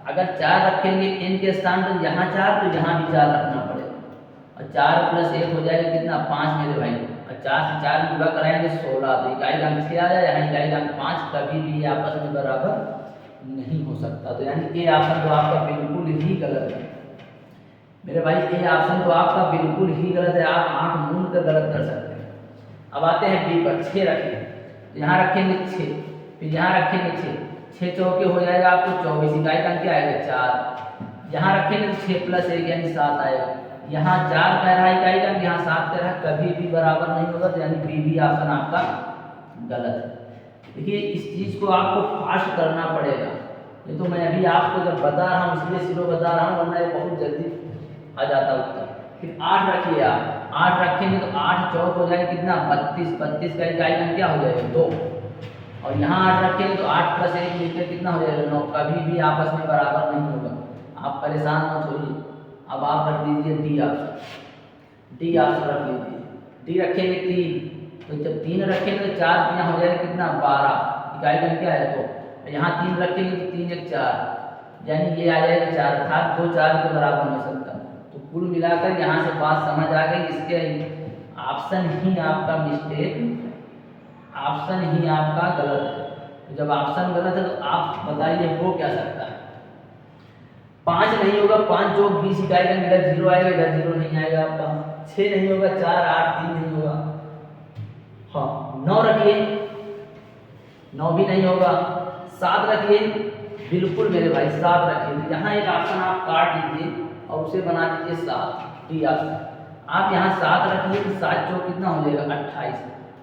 अगर 4 रखेंगे n के स्थान पर यहाँ 4 तो यहाँ भी 4 रखना पड़ेगा, और 4 + 1 हो जाएगा कितना 5 मेरे भाई, और 4 से 4 गुणा कराएंगे 16, तो इकाई का अंक 6 आ जाए, यहाँ इकाई का अंक 5, कभी भी ये आपस में बराबर नहीं हो सकता। तो यानी ये ऑप्शन तो आपका बिल्कुल ही गलत है मेरे भाई, ये ऑप्शन तो आपका बिल्कुल ही गलत है, आप आंख मूंद कर गलत कर सकते हैं। अब आते हैं बी पर, 6 रखिए, यहाँ रखेंगे 6, फिर यहाँ रखेंगे 6, 6 चौके हो जाएगा आपको 24, इकाई का अंक क्या आएगा 4, यहाँ रखेंगे तो 6 + 1 यानी 7 आएगा, यहाँ 4 कह रहा है इकाई का अंक, यहाँ 7 कह रहा है, कभी भी बराबर नहीं होगा, तो यानी बी भी ऑप्शन आपका गलत है। देखिए इस चीज़ को आपको फास्ट करना पड़ेगा, ये तो मैं अभी आपको जब बता रहा हूँ इसलिए सिर्फ बता रहा हूँ, वरना ये बहुत जल्दी आ जाता उत्तर। फिर 8 रखिए आप, 8 रखेंगे तो 8 चौक हो जाएगा कितना 32, 32 का इकाई का क्या हो जाएगा 2, और यहाँ 8 रखेंगे तो 8 + 1 मिलकर कितना हो जाएगा 9, कभी भी आपस में बराबर नहीं होगा, आप परेशान मत होइए। अब आप रख दीजिए डी ऑप्शन, डी ऑप्शन रख लीजिए, डी रखेंगे 3, तो जब 3 रखेंगे तो 4 3 हो जाएगा कितना 12, इकाई का क्या है 2, यहाँ 3 रखेंगे तो 3 1 4, यानी ये आ जाएगा 4, अर्थात 2 4 के बराबर हो सकता। तो कुल मिलाकर यहाँ से बात समझ आ गई, इसके ऑप्शन ही आपका मिस्टेक, ऑप्शन ही आपका गलत है। तो जब ऑप्शन गलत है तो आप बताइए हो क्या सकता है। 5 नहीं होगा, 5 जो 20 इकाई का इधर 0 आएगा, इधर 0 नहीं आएगा आपका, 6 नहीं होगा, 4 8 3 नहीं होगा, हाँ 9 रखिए, 9 भी नहीं होगा, 7 रखिए, बिल्कुल मेरे भाई 7 रखिए, तो यहाँ एक ऑप्शन आप काट दीजिए और उसे बना दीजिए 7, डी ऑप्शन। आप यहाँ 7 रखिए तो 7 चौक कितना हो जाएगा 28,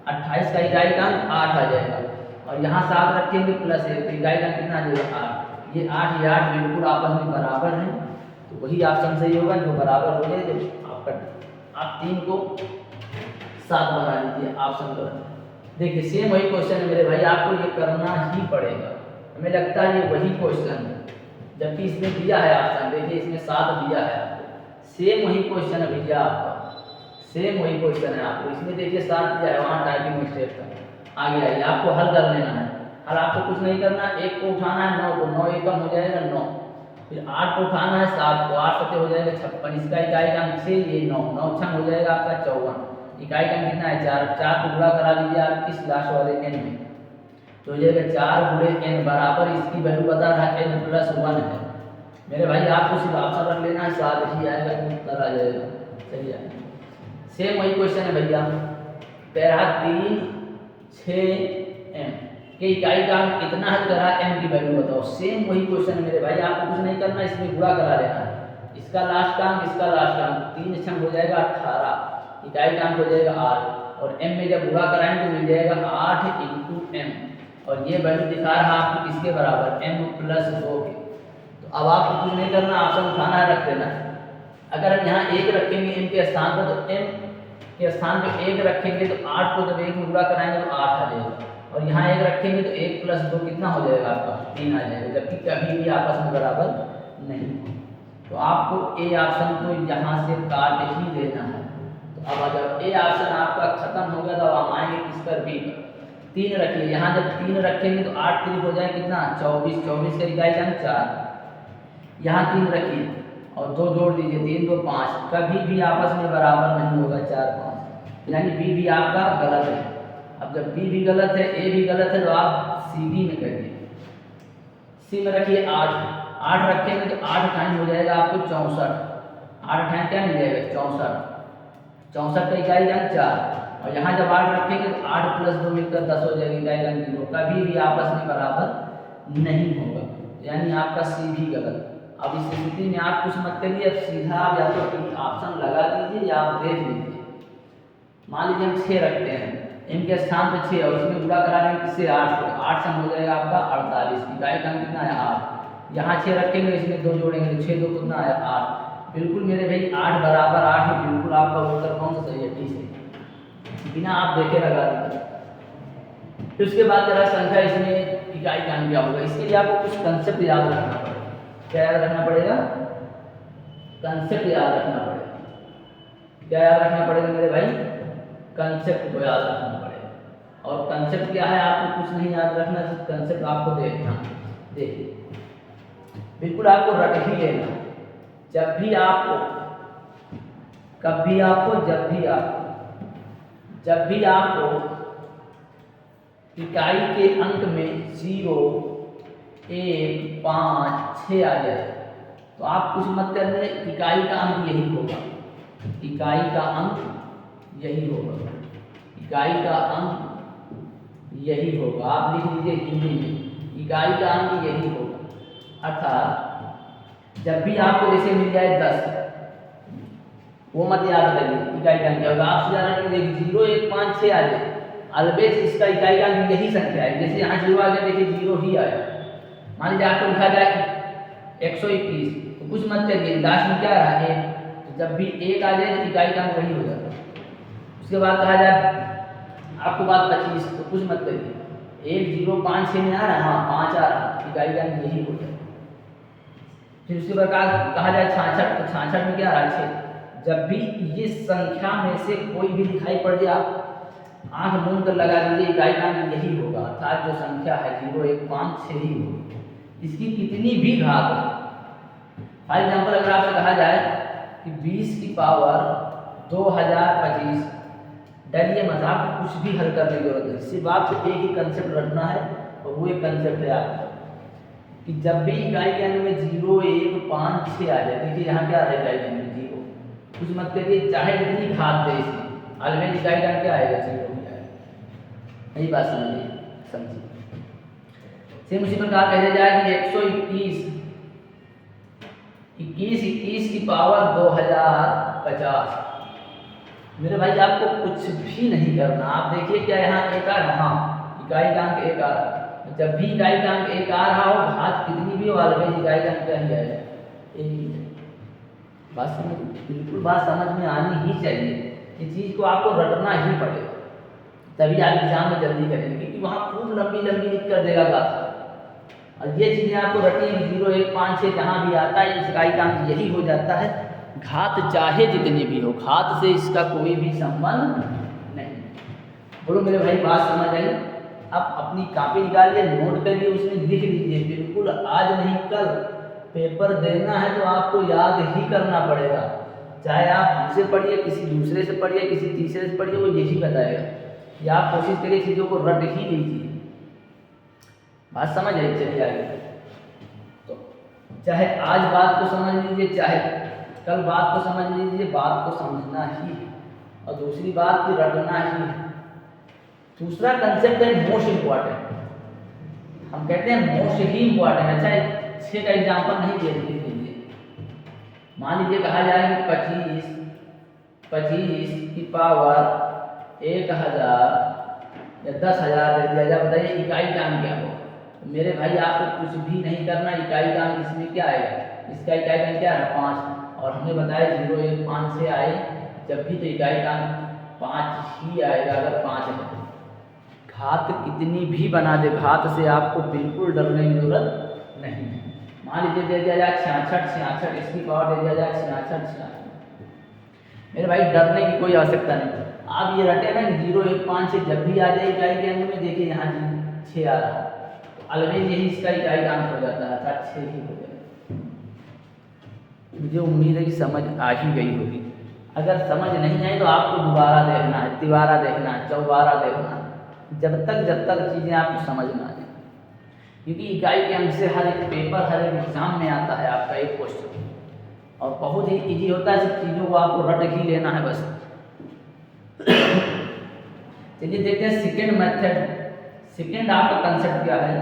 28 का इकाई का 8 आ जाएगा, और यहाँ 7 रखेंगे +1 तो इकाई का कितना आ जाएगा 8, ये 8 ये 8 बिल्कुल आपस में बराबर है, तो वही ऑप्शन सही होगा जो बराबर हो जाए। जब आपका आप 3 को 7 बना लीजिए, ऑप्शन गलत है। देखिए सेम वही क्वेश्चन है मेरे भाई, आपको ये करना ही पड़ेगा, हमें लगता है ये वही क्वेश्चन है, जबकि इसमें दिया है ऑप्शन, देखिए इसमें 7 दिया है आपको, सेम वही क्वेश्चन है भैया आपका, सेम वही क्वेश्चन है आपको, इसमें देखिए 7 दिया है, वहाँ टाइपिंग मिस्टेक था। आगे आइए, आपको हल कर लेना है, हल आपको कुछ नहीं करना, 1 को उठाना है 9 को, 9 1 कम हो जाएगा 9, फिर 8 को उठाना है 7 को, 8 7 हो जाएगा 56, इसका इकाई का अंक 6, ये 9 9 6 हो जाएगा आपका 54, इकाई का कितना है 4, 4 को गुणा करा लीजिए आप किस लास्ट वाले n में, तो हो जाएगा 4 × n बराबर, इसकी वैल्यू बता रहा है n+1 है मेरे भाई, आपको सिर्फ ऑप्शन रख लेना है, 7 ही आएगा, उत्तर आ जाएगा सही आएगा। सेम वही क्वेश्चन है भैया, पैरा 3 6 m के इकाई का अंक कितना है, करा m की वैल्यू बताओ, सेम वही क्वेश्चन है मेरे भाई, आपको कुछ नहीं करना, इसमें गुणा करा लेना है, इसका लास्ट का अंक इसका लास्ट का अंक, 3 6 हो जाएगा 18, इकाई का अंक हो जाएगा 8, और m में जब गुणा कराएंगे तो मिल जाएगा 8 × m, और ये वैल्यू दिखा रहा है आपको किसके बराबर m+2 के। तो अब आपको कुछ नहीं करना, ऑप्शन उठाना है, रख देना है। अगर हम यहाँ 1 रखेंगे m के स्थान पर, तो m के स्थान पर 1 रखेंगे तो 8 को जब 1 में गुणा कराएंगे तो 8 आ जाएगा, और यहाँ 1 रखेंगे तो 1 + 2 कितना हो जाएगा आपका 3 आ जाएगा, जबकि कभी भी आपस में बराबर नहीं। तो आपको ए ऑप्शन तो यहाँ से काट ही देना है। तो अब जब ए ऑप्शन आपका खत्म हो गया तो अब हम आएंगे किस पर, बी पर। 3 रखिए, यहाँ जब 3 रखेंगे तो 8 3 हो जाए कितना 24, 24 का इकाई का 4, यहाँ 3 रखिए और 2 जोड़ दीजिए, 3 2 5, कभी भी आपस में बराबर नहीं होगा 4 5, यानी बी भी आपका गलत है। अब जब बी भी गलत है, ए भी गलत है, तो आप सी डी में करिए। सी में रखिए 8 रखेंगे तो 8 टाइम हो जाएगा आपको 64, 8 टाइम क्या मिल जाएगा 64, 64 का इकाई का 4, और यहाँ जब 8 रखेंगे तो 8 + 2 मिलकर 10 हो जाएगा, इकाई का 0, कभी भी आपस में बराबर नहीं होगा, यानी आपका सी भी गलत। अब इस स्थिति में आप कुछ मत करिए, अब सीधा आप या तो ऑप्शन लगा दीजिए या आप देख लीजिए। मान लीजिए हम 6 रखते हैं, m के स्थान पर 6 और इसमें गुणा करा देंगे किससे 8 से, 8 से हो जाएगा आपका 48, इकाई का कितना है 8, यहाँ 6 रखेंगे इसमें 2 जोड़ेंगे तो 6 2 कितना है 8, बिल्कुल मेरे भाई 8 बराबर 8 है, बिल्कुल आपका उत्तर कौन सा सही है? डी से, बिना आप देखे लगा दीजिए। फिर उसके बाद जरा संख्या इसमें इकाई का अंक क्या होगा, इसके लिए आपको कुछ कंसेप्ट याद रखना पड़ेगा। क्या याद रखना पड़ेगा? कंसेप्ट याद रखना पड़ेगा। क्या याद रखना पड़ेगा मेरे भाई? कंसेप्ट को याद रखना पड़ेगा। और कंसेप्ट क्या है, आपको कुछ नहीं याद रखना, सिर्फ कंसेप्ट आपको देखना। देखिए बिल्कुल आपको रट ही लेना। जब भी आपको इकाई के अंक में 0, 1, 5, 6 आ जाए तो आप कुछ मत करने, इकाई का अंक यही होगा। इकाई का अंक यही होगा। इकाई का अंक यही होगा। आप लिख लीजिए हिंदी में, इकाई का अंक यही होगा। अर्थात जब भी आपको जैसे मिल जाए 10, वो मत याद करिए इकाई का अंक क्या होगा। आपसे ज़्यादा नहीं देखिए 0, 1, 5, 6 आ जाए, अलबेज इसका इकाई का अंक यही संख्या है। जैसे यहाँ 0 आ गया, देखिए 0 ही आया। मान लीजिए आपको लिखा जाए 121, तो कुछ मत करिए, लास्ट में क्या रहा है, तो जब भी 1 आ जाए तो इकाई का अंक वही हो जाता है। उसके बाद कहा जाए आपको बात 25, तो कुछ मत करिए, 1, 0, 5, 6 में आ रहा है, हाँ 5 आ रहा, इकाई का अंक यही हो जाए। फिर उसके बाद कहा जाए 66, तो 66 में क्या आ रहा है 6। जब भी ये संख्या में से कोई भी दिखाई पड़ जाए, आप आंख मूंद कर लगा दीजिए, इकाई का अंक यही होगा। अर्थात जो संख्या है 0, 1, 5, 6 ही होगी। इसकी कितनी भी घात हो, फॉर एग्जाम्पल अगर आपसे कहा जाए कि 20 की पावर 2025, डरिए मत, आपको कुछ भी हल करने की जरूरत नहीं, सिर्फ आपको एक ही कंसेप्ट रखना है, और वो एक कंसेप्ट है आपका कि जब भी इकाई के अंक में 0, 1, 5, 6 आ जाए, देखिए यहाँ क्या रहेगा इकाई के अंक में 0, कुछ मत करिए, चाहे कितनी घात दे इसकी, अलवेज इकाई का अंक क्या आएगा 0 ही आएगा। यही बात समझिए। सेम उसी प्रकार कहा जाए कि 121, 21 की पावर 2050। मेरे भाई आपको कुछ भी नहीं करना, आप देखिए क्या यहाँ 1 आ रहा, हाँ इकाई का अंक 1 आ रहा। जब भी इकाई का अंक 1 आ रहा हो, घात कितनी भी हो, अलवेज इकाई का अंक क्या ही आएगा, 1 ही है। बात समझ, बिल्कुल बात समझ में आनी ही चाहिए। इस चीज़ को आपको रटना ही पड़ेगा, तभी आप एग्जाम में जल्दी करेंगे, क्योंकि वहाँ खूब लंबी लिख कर देगा बात। और ये चीज़ें आपको रटनी है, 0, 1, 5, 6 जहाँ भी आता है इस इकाई का अंक यही हो जाता है। घात चाहे जितनी भी हो, घात से इसका कोई भी संबंध नहीं। बोलो मेरे भाई बात समझ आई? आप अपनी कॉपी निकालिए, नोट करिए, उसमें लिख लीजिए। बिल्कुल आज नहीं कल पेपर देना है तो आपको याद ही करना पड़ेगा। चाहे आप हमसे पढ़िए, किसी दूसरे से पढ़िए, किसी तीसरे से पढ़िए, वो यही बताएगा। या आप कोशिश करिए चीज़ों को रट ही लीजिए। बात समझ आई? चलिए आगे। तो चाहे आज बात को समझ लीजिए, चाहे कल बात को समझ लीजिए, बात को समझना ही है। और दूसरी बात की रटना ही है। दूसरा कंसेप्ट है मोस्ट इम्पॉर्टेंट। हम कहते हैं मोस्ट ही इम्पॉर्टेंट। अच्छा 6 का एग्जाम्पल नहीं दे लीजिए। मान लीजिए कहा जाए कि 25 की पावर 1000 या 10,000 दे दिया जाए, बताइए इकाई का अंक क्या हो। तो मेरे भाई आपको कुछ भी नहीं करना, इकाई का अंक इसमें क्या आएगा, इसका इकाई का अंक क्या है 5, और हमने बताया 0, 1, 5 से आए जब भी तो इकाई का अंक 5 ही आएगा अगर 5 है। घात कितनी भी बना दे, घात से आपको बिल्कुल डरने की जरूरत नहीं है। मान लीजिए दे दिया जाए 66, इसकी पावर दे दिया जाए 66। मेरे भाई डरने की कोई आवश्यकता नहीं। आप ये रटे ना 0, 1, 5 से जब भी आ जाए इकाई के अंक में, देखिए यहाँ 6 आ रहा है, तो अलवेज यही इसका इकाई का अंक हो जाता है, अर्थात 6 ही हो जाएगा। मुझे उम्मीद है कि समझ आ ही गई होगी। अगर समझ नहीं आई तो आपको दोबारा देखना है, तिबारा देखना है, चौबारा देखना है, जब तक चीज़ें आपको समझ में आ जाए। क्योंकि इकाई के अंक से हर एक पेपर, हर एक एग्जाम में आता है आपका एक क्वेश्चन, और बहुत ही इजी होता है। सब चीज़ों को आपको रट ही लेना है बस। चलिए देखते हैं सेकेंड मेथड। सेकेंड आपका कंसेप्ट क्या है।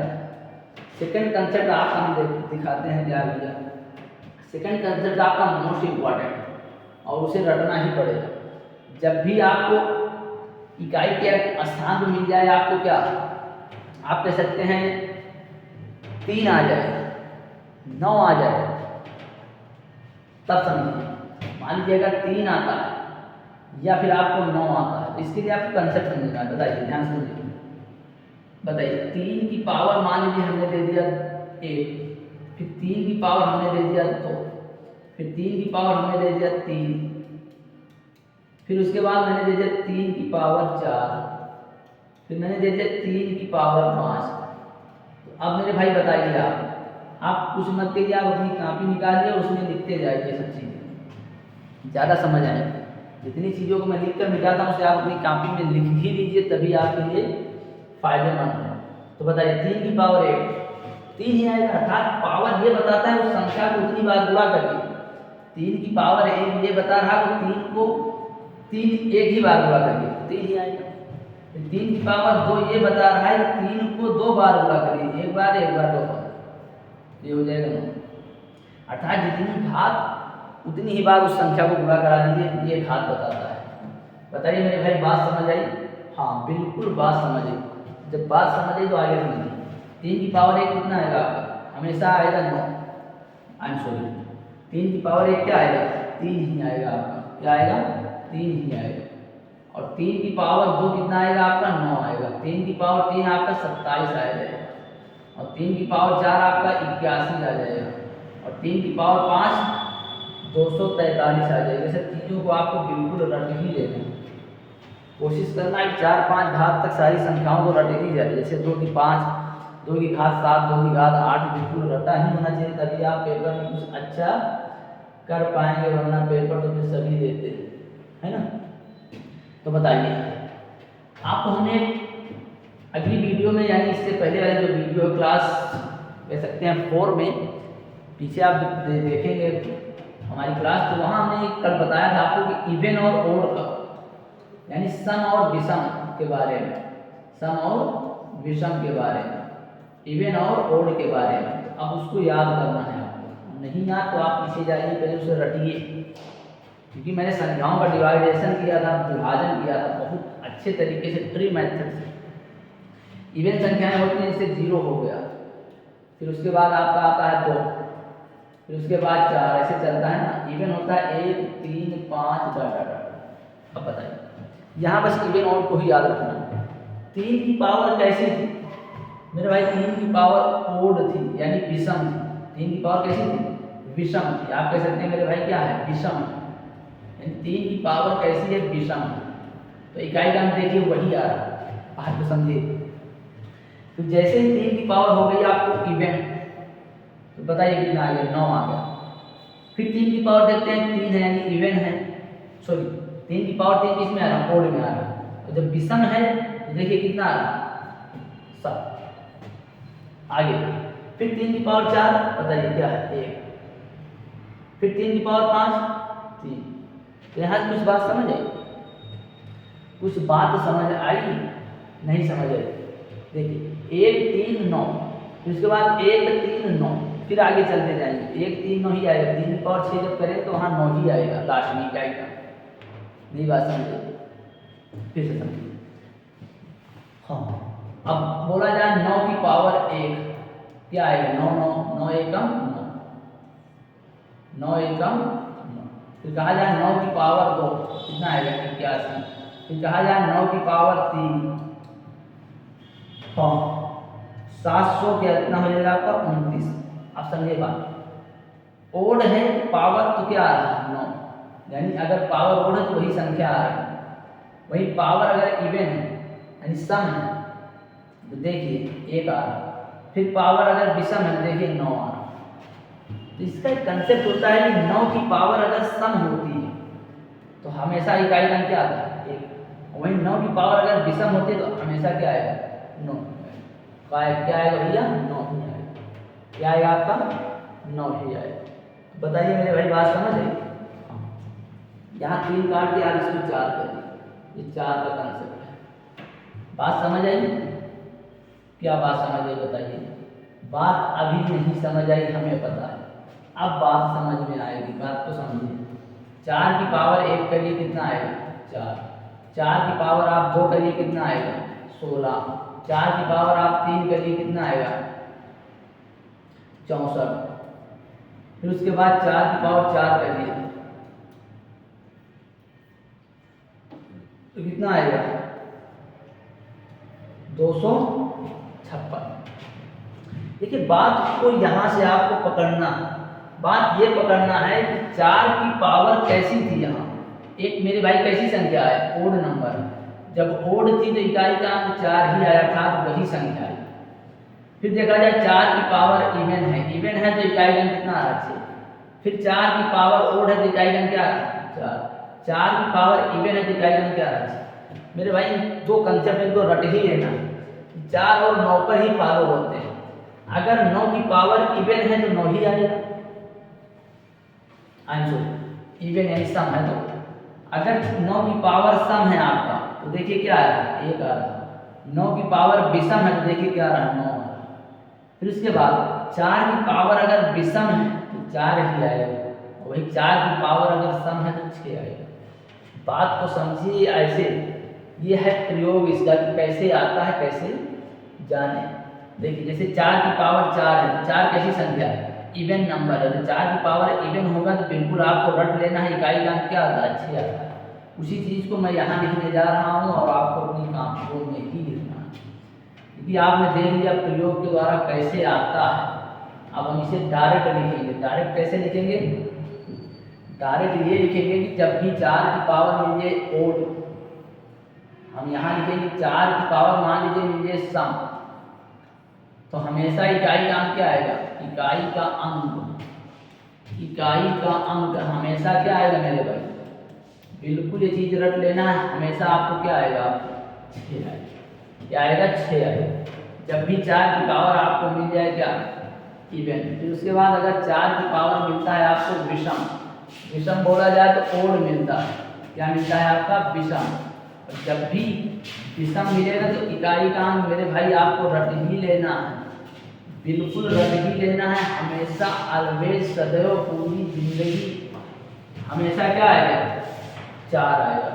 सेकेंड कंसेप्ट आपका हम दिखाते हैं क्या भैया। सेकेंड कंसेप्ट आपका मोस्ट इम्पॉर्टेंट है और उसे रटना ही पड़ेगा। जब भी आपको इकाई के स्थान मिल जाए, आपको क्या आप कह सकते हैं 3 आ जाए, 9 आ जाए, तब समझिए। मान लीजिए अगर 3 आता है या फिर आपको 9 आता है, तो इसके लिए आपको कंसेप्ट समझना है। बताइए, ध्यान से समझिए। बताइए 3 की पावर मान लीजिए हमने दे दिया 1, फिर 3 की पावर हमने दे दिया 2, फिर 3 की पावर हमने दे दिया 3, फिर उसके बाद मैंने दे दिया 3 की पावर 4, फिर मैंने दे दिया 3 की पावर 5। तो अब मेरे भाई बताइए, आप कुछ मत करिए, आप अपनी कॉपी निकालिए और उसमें लिखते जाइए सब चीज़ें, ज़्यादा समझ आएगी। जितनी चीज़ों को मैं लिख कर मिटाता हूँ उसे आप अपनी कॉपी में लिख ही लीजिए, तभी आपके लिए फायदेमंद है। तो बताइए 3 की पावर 1 3 ही आएगा, अर्थात पावर ये बताता है उस संख्या को उतनी बार गुणा करिए। 3 की पावर 1 ये बता रहा तो 3 को 3 एक ही बार गुणा करिए, 3 ही आएगा। 3 की पावर 2 ये बता रहा है 3 को 2 बार गुणा करिए, एक बार 2 बार, ये हो जाएगा 9। अर्थात जितनी घात उतनी ही बार उस संख्या को गुणा करा दीजिए, ये घात बताता है। बताइए मेरे भाई, बात समझ आई? हाँ बिल्कुल बात समझ आई। जब बात समझ आई तो आगे समझिए। 3 की पावर 1 कितना आएगा आपका? हमेशा आएगा 9। आई एम सॉरी, 3 की पावर 1 क्या आएगा? 3 ही आएगा आपका। क्या आएगा? 3 ही आएगा। और 3 की पावर 2 कितना आएगा आपका? 9 आएगा। 3 की पावर 3 आपका 27 आ जाएगा। और 3 की पावर 4 आपका 81 आ जाएगा। और 3 की पावर 5 243 आ जाएगा। सब चीज़ों को आपको बिल्कुल रट ही लेना, कोशिश करना है 4-5 घात तक सारी संख्याओं को रट ही जाए। जैसे 2 की 5, 2 की घात 7, 2 की घात 8 बिल्कुल रटा ही होना चाहिए, तभी आप पेपर में कुछ अच्छा कर पाएंगे, वरना पेपर तो फिर सभी देते हैं, है ना। तो बताइए, आपको हमने अगली वीडियो में, यानी इससे पहले वाली जो वीडियो है क्लास कह सकते हैं 4 में, पीछे आप देखेंगे हमारी क्लास, तो वहाँ हमने कल बताया था आपको कि इवन और ओड का, यानी सम और विषम के बारे में, सम और विषम के बारे में, इवन और ओड के बारे में। तो अब उसको याद करना है आपको, नहीं याद तो आप पीछे जाइए, पहले उसे रटिए, क्योंकि मैंने संख्याओं का डिवाइडेशन किया था, विभाजन किया था बहुत अच्छे तरीके से, ट्री मेथड से। इवन संख्याएं होती हैं, जैसे 0 हो गया, फिर उसके बाद आपका आता है 2, फिर उसके बाद 4, ऐसे चलता है ना। इवन होता है 1, 3, 5 डाटा। अब बताइए, यहाँ बस इवन ऑड को ही याद रखना। 3 की पावर कैसी थी मेरे भाई? 3 की पावर ओड थी, यानी विषम थी। 3 की पावर कैसी थी? विषम थी। आप कह सकते हैं मेरे भाई क्या है? विषम। 3 की पावर कैसी है? विषम। तो इकाई का हम देखिए वही आ रहा है, बात को समझिए। तो जैसे ही 3 की पावर हो गई आपको इवन, तो बताइए कितना आ गया? 9 आ गया। फिर 3 की पावर देखते हैं 3 है, यानी इवन है, सॉरी 3 की पावर 3 किस में आ रहा है? ओड में आ रहा है। और जब विषम है तो देखिए कितना आ रहा है? 7। आगे फिर 3 की पावर 4, बताइए क्या है? 1। फिर 3 की पावर 5, 3। तो यहाँ कुछ बात समझ आई? कुछ बात समझ आई? नहीं समझ आई? देखिए 1, 3, 9, फिर उसके बाद 1, 3, 9, फिर आगे चलते जाएंगे। 1, 3, 9 ही आएगा। 3 की पावर 6 जब करें तो वहाँ 9 ही आएगा लास्ट में, क्या आएगा? नहीं बात समझे? फिर से समझिए। हाँ, अब बोला जाए 9 की पावर 1 क्या आएगा? 9, 9, 9 एकम 9, 9 एकम 9। फिर कहा जाए 9 की पावर 2 कितना आएगा? 81। फिर कहा जाए 9 की पावर 3, हाँ 700 कितना हो जाएगा आपका? 29। आप समझिए बात, ओड है पावर तो क्या आ रहा है? 9, यानी अगर पावर ओड है तो वही संख्या आ रही है। वही पावर अगर इवन है यानी सम है तो देखिए 1 आ रहा है। फिर पावर अगर विषम है देखिए 9 आ रहा है। तो इसका एक कंसेप्ट होता है कि 9 की पावर अगर सम होती है तो हमेशा इकाई का क्या आता है? 1। वही 9 की पावर अगर विषम होती है तो हमेशा क्या आएगा? 9। क्या आएगा भैया? 9 ही आएगा। क्या आएगा आपका? 9 ही आएगा। बताइए मेरे भाई, बात समझ आई? यहाँ 3 काट के आप इसको 4 कर दिए, ये 4 का कंसेप्ट है। बात समझ आई? क्या बात समझ आई बताइए? बात अभी नहीं समझ आई, हमें पता है, अब बात समझ में आएगी। बात को समझिए। 4 की पावर 1 करिए कितना आएगा? 4। 4 की पावर आप 2 करिए कितना आएगा? 16। 4 की पावर आप 3 करिए कितना आएगा? 64। फिर उसके बाद 4 की पावर 4 कर दिया तो कितना आएगा 256। देखिए बात को यहाँ से आपको पकड़ना है, बात ये पकड़ना है कि 4 की पावर कैसी थी। यहाँ एक मेरे भाई कैसी संख्या है ओड नंबर, जब ओड थी तो इकाई का अंक 4 ही आया था तो वही संख्या है। फिर देखा जाए 4 की पावर इवन है तो इकाई का अंक कितना आ रहा है 6। फिर 4 की पावर ओड है तो इकाई का अंक क्या आ रहा है 4। 4 की पावर इवन है तो इकाई का अंक क्या आ रहा है। मेरे भाई दो कंसेप्ट इनको रट ही लेना, 4 और 9 पर ही फॉलो होते हैं। अगर 9 की पावर इवन है तो 9 ही आएगा आंसर, इवन यानी सम है। तो अगर 9 की पावर सम है आपका तो देखिए क्या आ रहा है 1 आ रहा है। 9 की पावर विषम है तो देखिए क्या आ रहा है 9 आ रहा है। फिर उसके बाद 4 की पावर अगर विषम है तो 4 ही आएगा, वही 4 की पावर अगर सम है तो 6 आएगा। बात को समझिए ऐसे, ये है प्रयोग इसका कि कैसे आता है कैसे जाने। देखिए जैसे 4 की पावर 4 है तो 4 कैसी संख्या है इवन नंबर है, तो 4 की पावर इवन होगा तो बिल्कुल आपको रट लेना है इकाई का अंक क्या आता है 6 आता है। उसी चीज़ को मैं यहाँ लिखने जा रहा हूँ और आपको अपनी कापियों में ही लिखना है, क्योंकि आपने देख लिया प्रयोग के द्वारा कैसे आता है। अब हम इसे डायरेक्ट लिखेंगे। डायरेक्ट कैसे लिखेंगे, डायरेक्ट ये लिखेंगे कि जब भी 4 की पावर मिल जाए ओड, हम यहाँ लिखेंगे 4 की पावर मान लीजिए मिल जाए सम, तो हमेशा इकाई का अंक क्या आएगा इकाई का अंक, इकाई का अंक हमेशा क्या आएगा मेरे भाई, बिल्कुल ये चीज रट लेना है। हमेशा आपको क्या आएगा 6 आएगा, क्या आएगा 6 आएगा। जब भी 4 की पावर आपको मिल जाए क्या इवन। फिर उसके बाद अगर 4 की पावर मिलता है आपको विषम, विषम बोला जाए तो ओड मिलता है, क्या मिलता है आपका विषम। जब भी विषम मिलेगा तो इकाई का अंक मेरे भाई आपको रट ही लेना है, बिल्कुल रट ही लेना है हमेशा, ऑलवेज सदैव पूरी जिंदगी हमेशा क्या आएगा 4 आएगा।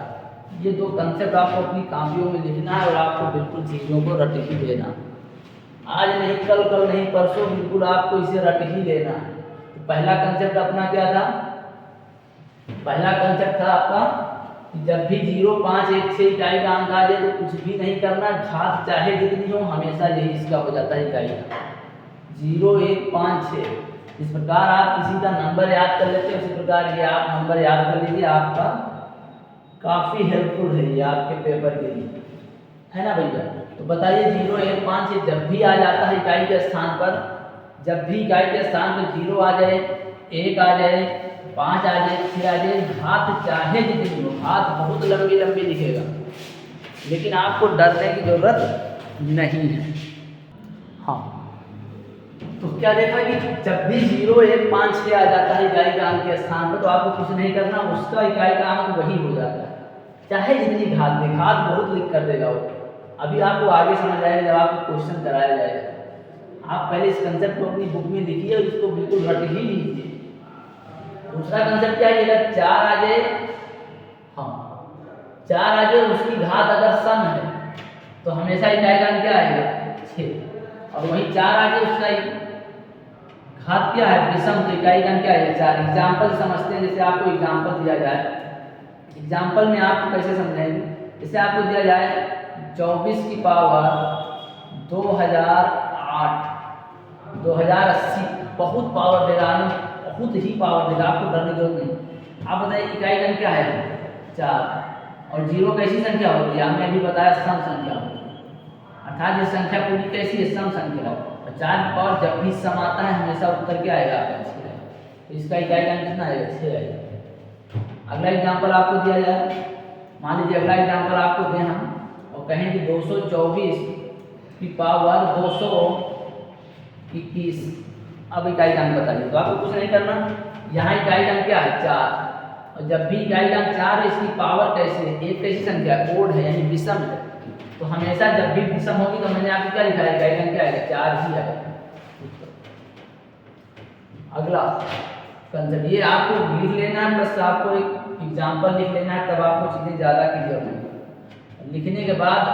ये दो कंसेप्ट आपको अपनी कापियों में लिखना है और आपको बिल्कुल चीज़ों को रट ही लेना है। आज नहीं कल, कल नहीं परसों, बिल्कुल आपको इसे रट ही लेना है। तो पहला कंसेप्ट अपना क्या था, पहला कंसेप्ट था आपका जब भी 0, 5, 1, 6 इकाई का अंक आ जाए तो कुछ भी नहीं करना, घात चाहे जितनी हो हमेशा यही इसका हो जाता है इकाई का 0, 1, 5, 6। इस प्रकार आप किसी का नंबर याद कर लेते हैं उसी प्रकार ये आप नंबर याद कर लीजिए, आपका काफ़ी हेल्पफुल है ये आपके पेपर के लिए, है ना भैया। तो बताइए 0, 1, 5, 6 जब भी आ जाता है इकाई के स्थान पर, जब भी इकाई के स्थान पर 0 आ जाए, 1 आ जाए, 5 आ जाए, 6 आ जाए, हाथ चाहे जितनी हो, हाथ बहुत लंबी लंबी लिखेगा, लेकिन आपको डरने की जरूरत नहीं है। हाँ तो क्या देखा कि जब भी 0, 1, 5, 6 आ जाता है इकाई का अंक के स्थान पर तो आपको कुछ नहीं करना, उसका इकाई का अंक वही हो जाता है, चाहे जितनी घात दे, घात बहुत लिख कर देगा वो। अभी आपको आगे समझ आएगा जब आपको क्वेश्चन कराया जाएगा। आप पहले इस कंसेप्ट को अपनी बुक में लिखिए और इसको बिल्कुल रट ही लीजिए। दूसरा कंसेप्ट क्या है, अगर 4 आ जाए, हाँ 4 आ जाए उसकी घात अगर सम है तो हमेशा इकाई का अंक क्या आएगा 6, और वही 4 आ जाए उसका घात क्या है विषम तो इकाई का अंक क्या है 4। एग्जाम्पल समझते हैं, जैसे आपको एग्जाम्पल दिया जाए, एग्जाम्पल में आपको कैसे समझेंगे, जैसे आपको दिया जाए 24 की पावर 2008 2080, बहुत पावर देगा ना, बहुत ही पावर देगा, आपको डरने की जरूरत नहीं। आप बताइए इकाई का क्या है 4, और 0 कैसी संख्या होती है, हमने अभी बताया सम संख्या होती है, अर्थात ये संख्या पूरी कैसी है सम संख्या। और 4 की पावर जब भी सम आता है हमेशा उत्तर क्या आएगा आपका 6 आएगा, तो इसका इकाई का कितना आएगा 6 आएगा। अगला एग्जाम्पल आपको दिया जाए, मान लीजिए अगला एग्जाम्पल आपको दें हम और कहें कि 224 की पावर 221, अब इकाई का अंक बताइए। तो आपको कुछ नहीं करना, यहाँ इकाई का अंक क्या है 4, और जब भी इकाई का अंक 4 है इसकी पावर कैसे है, एक कैसी संख्या ओड है यानी विषम है, तो हमेशा जब भी विषम होगी तो मैंने आपको क्या लिखा है इकाई का अंक क्या आएगा 4 ही आएगा। अगला कंसेप्ट ये आपको लिख लेना है, बस आपको एक एग्जाम्पल लिख लेना है, तब आपको चीज़ें ज़्यादा क्लियर होंगी। लिखने के बाद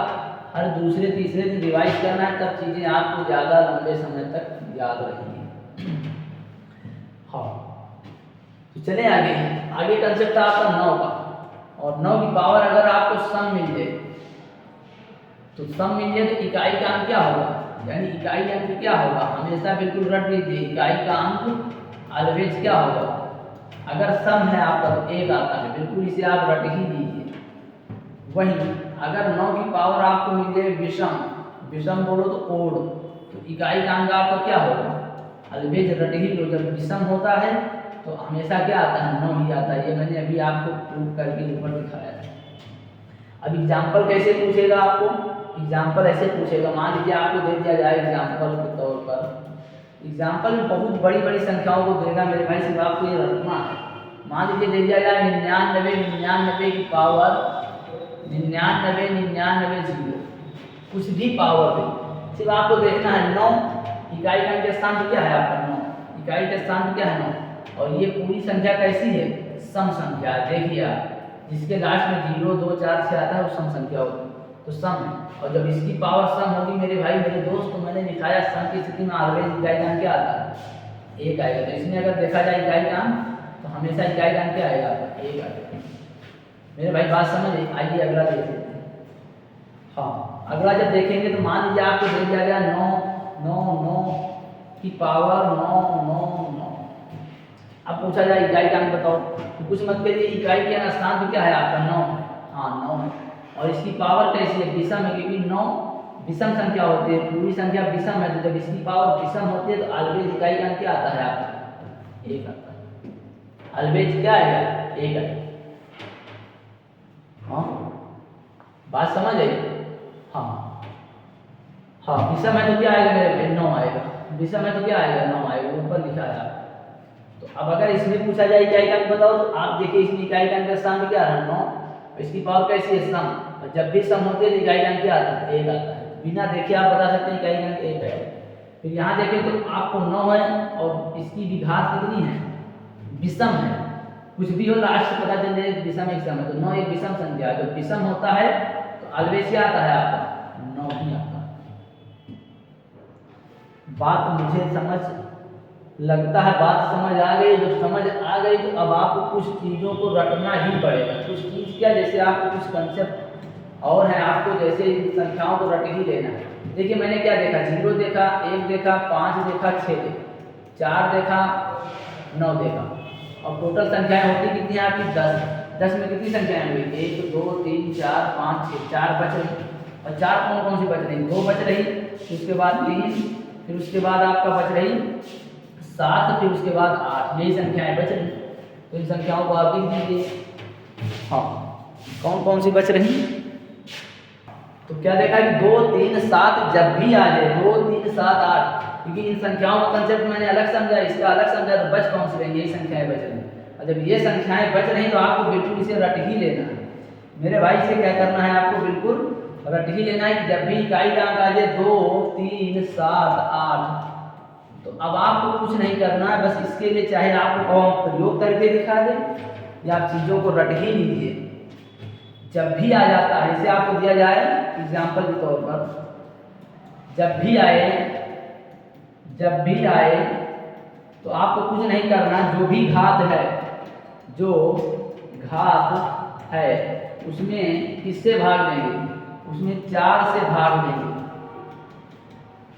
हर दूसरे तीसरे दिन रिवाइज करना है, तब चीज़ें आपको ज़्यादा लंबे समय तक याद रहेंगी। हाँ चले आगे। आगे कंसेप्ट था आपका 9 का, और 9 की पावर अगर आपको सम मिल जाए तो सम मिल जाए तो इकाई का अंक क्या होगा, यानी इकाई अंक क्या होगा, हमेशा बिल्कुल रट लीजिए, इकाई का अंक ऑलवेज क्या होगा। अगर सम है आपका तो 1 आता है, बिल्कुल इसे आप रट ही लीजिए। वहीं अगर 9 की पावर आपको मिल जाए विषम, विषम बोलो तो ओड, तो इकाई का अंक आपका क्या होगा, ऑलवेज रट ही लो। जब विषम होता है तो हमेशा क्या आता है, 9 ही आता है। ये मैंने अभी आपको प्रूव करके ऊपर दिखाया है। अब एग्जाम्पल कैसे पूछेगा आपको, एग्जाम्पल ऐसे पूछेगा, मान लीजिए आपको दे दिया जाए एग्जाम्पल के तौर पर, एग्जाम्पल में बहुत बड़ी बड़ी संख्याओं को देगा मेरे भाई, सिर्फ आपको ये रखना है। मान लीजिए दे दिया जाए 99 99 की पावर 99 99 0, कुछ भी पावर दे, सिर्फ आपको देखना है 9, इकाई का अंक स्थान क्या है आपका 9, इकाई का स्थान क्या है 9, और ये पूरी संख्या कैसी है, सम संख्या। देखिए आप, जिसके लास्ट में 0 2 4 6 आता है वो सम संख्या होगी, तो सम है। और जब इसकी पावर सम होगी मेरे भाई मेरे दोस्त, तो मैंने दिखाया सम की स्थिति में ऑलवेज इकाई का अंक क्या आता है, 1 आएगा। तो इसमें अगर देखा जाए इकाई का अंक, तो हमेशा इकाई का अंक क्या आएगा आपका, 1 आएगा। मेरे भाई बात समझ आइए अगला देख लेते हैं। हाँ, अगला जब देखेंगे तो मान लीजिए आपको दे दिया गया 9 9 9 की पावर 9 9 9। अब पूछा जाए इकाई का अंक बताओ, तो कुछ मत करिए, इकाई के स्थान तो क्या है आपका 9, हाँ 9 है। और इसकी पावर कैसी है, विषम है, क्योंकि 9 विषम संख्या होती है, पूरी संख्या विषम है, तो जब इसकी पावर विषम होती है तो ऑलवेज इकाई का अंक क्या आता है आपका, 1 आता है। ऑलवेज क्या आएगा, 1 आएगा। हाँ, बात समझ आई। हाँ हाँ, विषम है तो क्या आएगा मेरे भाई, 9 आएगा, विषम है तो क्या आएगा, 9 आएगा, ऊपर लिखा है। तो अब अगर इसमें पूछा जाए इकाई का अंक बताओ, तो आप देखिए इसमें इकाई का अंक स्थान क्या है 9, इसकी पावर कैसी है सम, और जब भी सम होती है तो इकाई का अंक क्या आता है, 1 आता है। बिना देखे आप बता सकते हैं इकाई का अंक 1 है। फिर यहाँ देखें तो आपको 9 है और इसकी भी घात कितनी है, विषम है, कुछ भी हो लास्ट से पता चल जाए विषम विषम है, तो 9 एक विषम संख्या, जब विषम होता है तो ऑलवेज क्या आता है आपका, 9 ही आता है। बात मुझे समझ लगता है, बात समझ आ गई। जब समझ आ गई तो अब आपको कुछ चीज़ों को रटना ही पड़ेगा। कुछ चीज़ क्या, जैसे आपको कुछ कंसेप्ट और है, आपको जैसे इन संख्याओं को रट ही लेना है। देखिए मैंने क्या देखा, 0 देखा, 1 देखा, 5 देखा, 6 देखा, 4 देखा, 9 देखा, और टोटल संख्याएं होती कितनी है आपकी 10। 10 में कितनी संख्याएं हुई, 1 2 3 4 5 6, 4 बच रही, और 4 कौन कौन सी बच रही, 2 बच रही, उसके बाद 3, फिर उसके बाद आपका बच रही 7, फिर उसके बाद 8, यही संख्याएं बच रही। तो इन संख्याओं को आप लिख दीजिए। हाँ, कौन कौन सी बच रही, तो क्या देखा कि 2 3 7 जब भी आ जाए 2 3 7 8, क्योंकि इन संख्याओं का कंसेप्ट मैंने अलग समझा, इसका अलग समझा, तो बच कौन सी रही, यही संख्याएं बच रही। और जब ये संख्याएं बच रही तो आपको बिल्कुल इसे रट ही लेना है मेरे भाई, से क्या करना है आपको, बिल्कुल रट ही लेना है कि जब भी इकाई का अंक आ जाए 2 3 7 8, तो अब आपको कुछ नहीं करना है, बस इसके लिए चाहे आपको प्रयोग करके दिखा दे या आप चीज़ों को रट ही लीजिए। जब भी आ जाता है, इसे आपको दिया जाए एग्जाम्पल के तौर पर, जब भी आए तो आपको कुछ नहीं करना, जो भी घात है, जो घात है उसमें किससे भाग देंगे, उसमें 4 से भाग देंगे।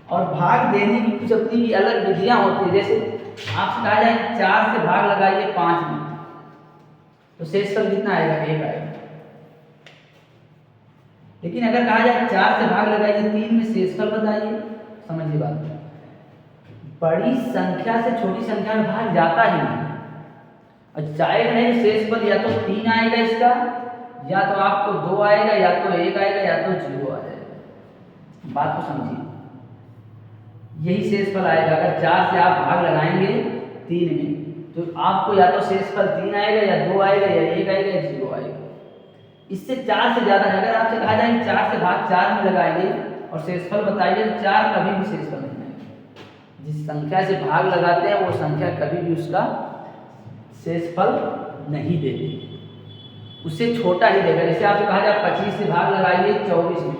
और भाग देने की कुछ अपनी भी अलग विधियां होती है। जैसे आपसे कहा जाए 4 से भाग लगाइए 5 में, तो शेषफल कितना आएगा, 1 आएगा। लेकिन अगर कहा जाए 4 से भाग लगाइए 3 में, शेषफल बताइए, समझिए बात, बड़ी संख्या से छोटी संख्या में भाग जाता ही नहीं, और जाएगा नहीं, शेषफल या तो 3 आएगा इसका, या तो आपको 2 आएगा, या तो 1 आएगा, या तो 0 आ जाएगा। बात को समझिए, यही शेषफल आएगा। अगर 4 से आप भाग लगाएंगे 3 में, तो आपको या तो शेषफल 3 आएगा, या 2 आएगा, या 1 आएगा, या 0 आएगा। इससे 4 से ज़्यादा, अगर आपसे कहा जाए 4 से भाग 4 में लगाइए और शेषफल बताइए, तो 4 कभी भी शेषफल नहीं आएगा। जिस संख्या से भाग लगाते हैं वो संख्या कभी भी उसका शेषफल नहीं देती, उससे छोटा ही देगा। जैसे आपसे कहा जाए 25 से भाग लगाइए 24 में,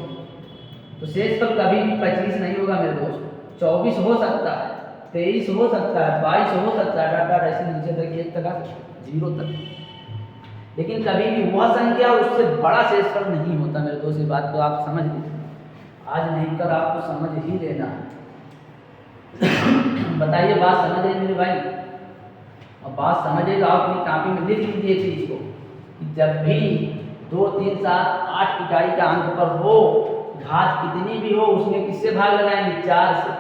तो शेषफल कभी भी 25 नहीं होगा मेरे दोस्त, 24 हो सकता है, 23 हो सकता है, 22 हो सकता है, डाटा ऐसे नीचे तक एक तक 0 तक। लेकिन कभी भी वह संख्या उससे बड़ा शेषफल नहीं होता मेरे दोस्त, ये बात को आप समझ लीजिए, आज नहीं कल आपको समझ ही लेना है। बताइए बात समझ आई मेरे भाई? और बात समझे तो आप अपनी कॉपी में लिख लीजिए चीज को कि जब भी 2, 3, 7, 8 इकाई का अंक पर हो, घात कितनी भी हो, उसमें किससे भाग लगाएंगे? 4 से।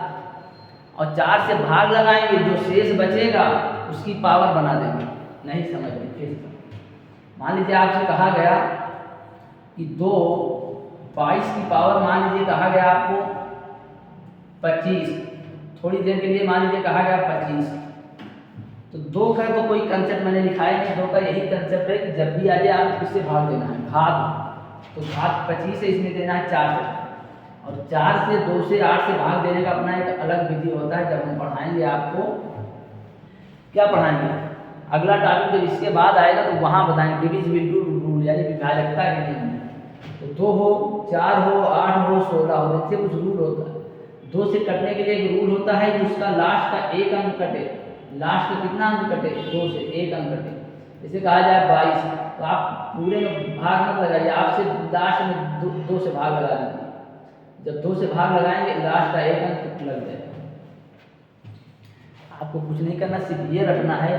और 4 से भाग लगाएंगे, जो शेष बचेगा उसकी पावर बना देंगे। नहीं समझ में? फिर मान लीजिए आपसे कहा गया कि 22 की पावर, मान लीजिए कहा गया आपको 25, थोड़ी देर के लिए मान लीजिए कहा गया 25, तो 2 का तो कोई कंसेप्ट मैंने लिखाया नहीं, 2 का यही कंसेप्ट है कि जब भी आ जाए आप किससे भाग देना है? घात। तो घात 25 से इसमें देना है 4 से, और 4 से 2 से 8 से भाग देने का अपना एक अलग विधि होता है। जब हम पढ़ाएंगे आपको, क्या पढ़ाएंगे, अगला टॉपिक जब इसके बाद आएगा तो वहाँ बताएंगे डिविजिबिलिटी रूल, यानी विभाजकता के नियम। तो 2 हो, 4 हो, 8 हो, 16 हो, इससे कुछ रूल होता है। 2 से कटने के लिए एक रूल होता है कि उसका लास्ट का एक अंक कटे। लास्ट का कितना अंक कटे? 2 से एक अंक कटे। जैसे कहा जाए 22, तो आप पूरे में भाग मत लगाइए, आपसे लास्ट में 2 से भाग लगा दीजिए। जब 2 से भाग लगाएंगे, लास्ट का एक अंक लग जाएगा। आपको कुछ नहीं करना, सिर्फ ये रखना है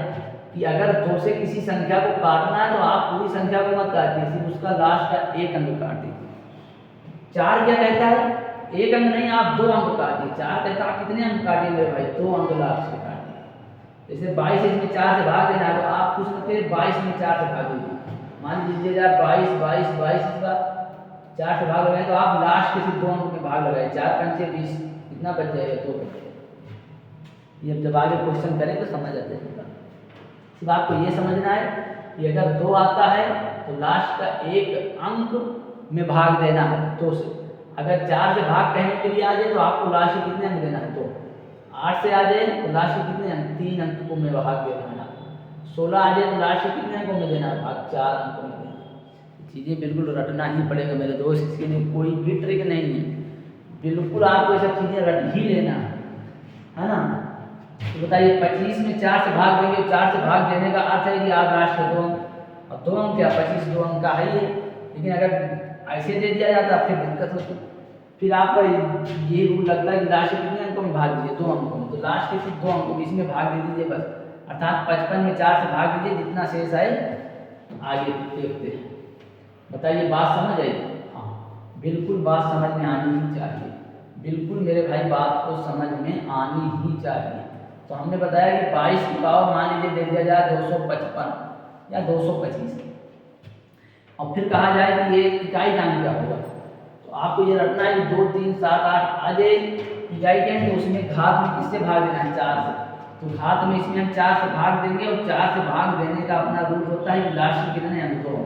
कि अगर 2 से किसी संख्या को काटना है तो आप पूरी संख्या को मत काटिए, सिर्फ उसका लास्ट का एक अंक काट दीजिए। 4 क्या कहता है? एक अंक नहीं, आप 2 अंक काटिए। 4 कहता है आप कितने अंक काटिए मेरे भाई? 2 अंक लास्ट से काटिए। जैसे 22 इसमें 4 से भाग देना है, तो आप कुछ मत करिए, 22 में 4 से भाग दीजिए। मान लीजिए आप 22, 22, 22 इसका 4 से भाग लगाए, तो आप लास्ट के सिर्फ 2 अंक में भाग लगाए। 4 पंचे 20, कितना बच जाएगा? 2 बच जाएगा। ये जब आगे क्वेश्चन करें तो समझ आ जाएगा। सिर्फ आपको ये समझना है कि अगर 2 आता है तो लास्ट का एक अंक में भाग देना है 2 से। अगर 4 से भाग कहने के लिए आ जाए तो आपको लास्ट में कितने अंक देना है? 2। 8 से आ जाए तो लास्ट में कितने अंक? 3 अंक को में भाग देना है। 16 आ जाए तो लास्ट में कितने अंकों में देना है? भाग 4 अंकों में देना है। चीज़ें बिल्कुल रटना ही पड़ेगा मेरे दोस्त, इसके लिए कोई भी ट्रिक नहीं है, बिल्कुल आपको ये सब चीज़ें रट ही लेना है ना। तो बताइए 25 में 4 से भाग देंगे, 4 से भाग देने का अर्थ है कि आप लास्ट के 2 अंक, और 2 अंक क्या 25 2 अंक का है ही है। लेकिन अगर ऐसे दे दिया जाता फिर दिक्कत होती, फिर आपका ये रूल लगता है कि लास्ट के कितने अंकों में भाग दीजिए? 2 अंकों में। तो लास्ट के सिर्फ 2 अंकों में इसमें भाग दे दीजिए बस, अर्थात 55 में 4 से भाग दीजिए, जितना शेष आए आगे देखते हैं। बताइए बात समझ आई? हाँ बिल्कुल बात समझ में आनी ही चाहिए, बिल्कुल मेरे भाई बात को समझ में आनी ही चाहिए। तो हमने बताया कि 22 की पावर मान लीजिए दे दिया जाए 255 या 225, और फिर कहा जाए कि ये इकाई दाम क्या होगा, तो आपको ये रखना है कि 2, 3, 7, 8 आ जाए इकाई क्या है, तो उसमें घात में किससे भाग देना है? 4 से। तो घात में इसमें हम 4 से भाग देंगे, और 4 से भाग देने का अपना रूल होता है कि लास्ट में कितने अंक? 2।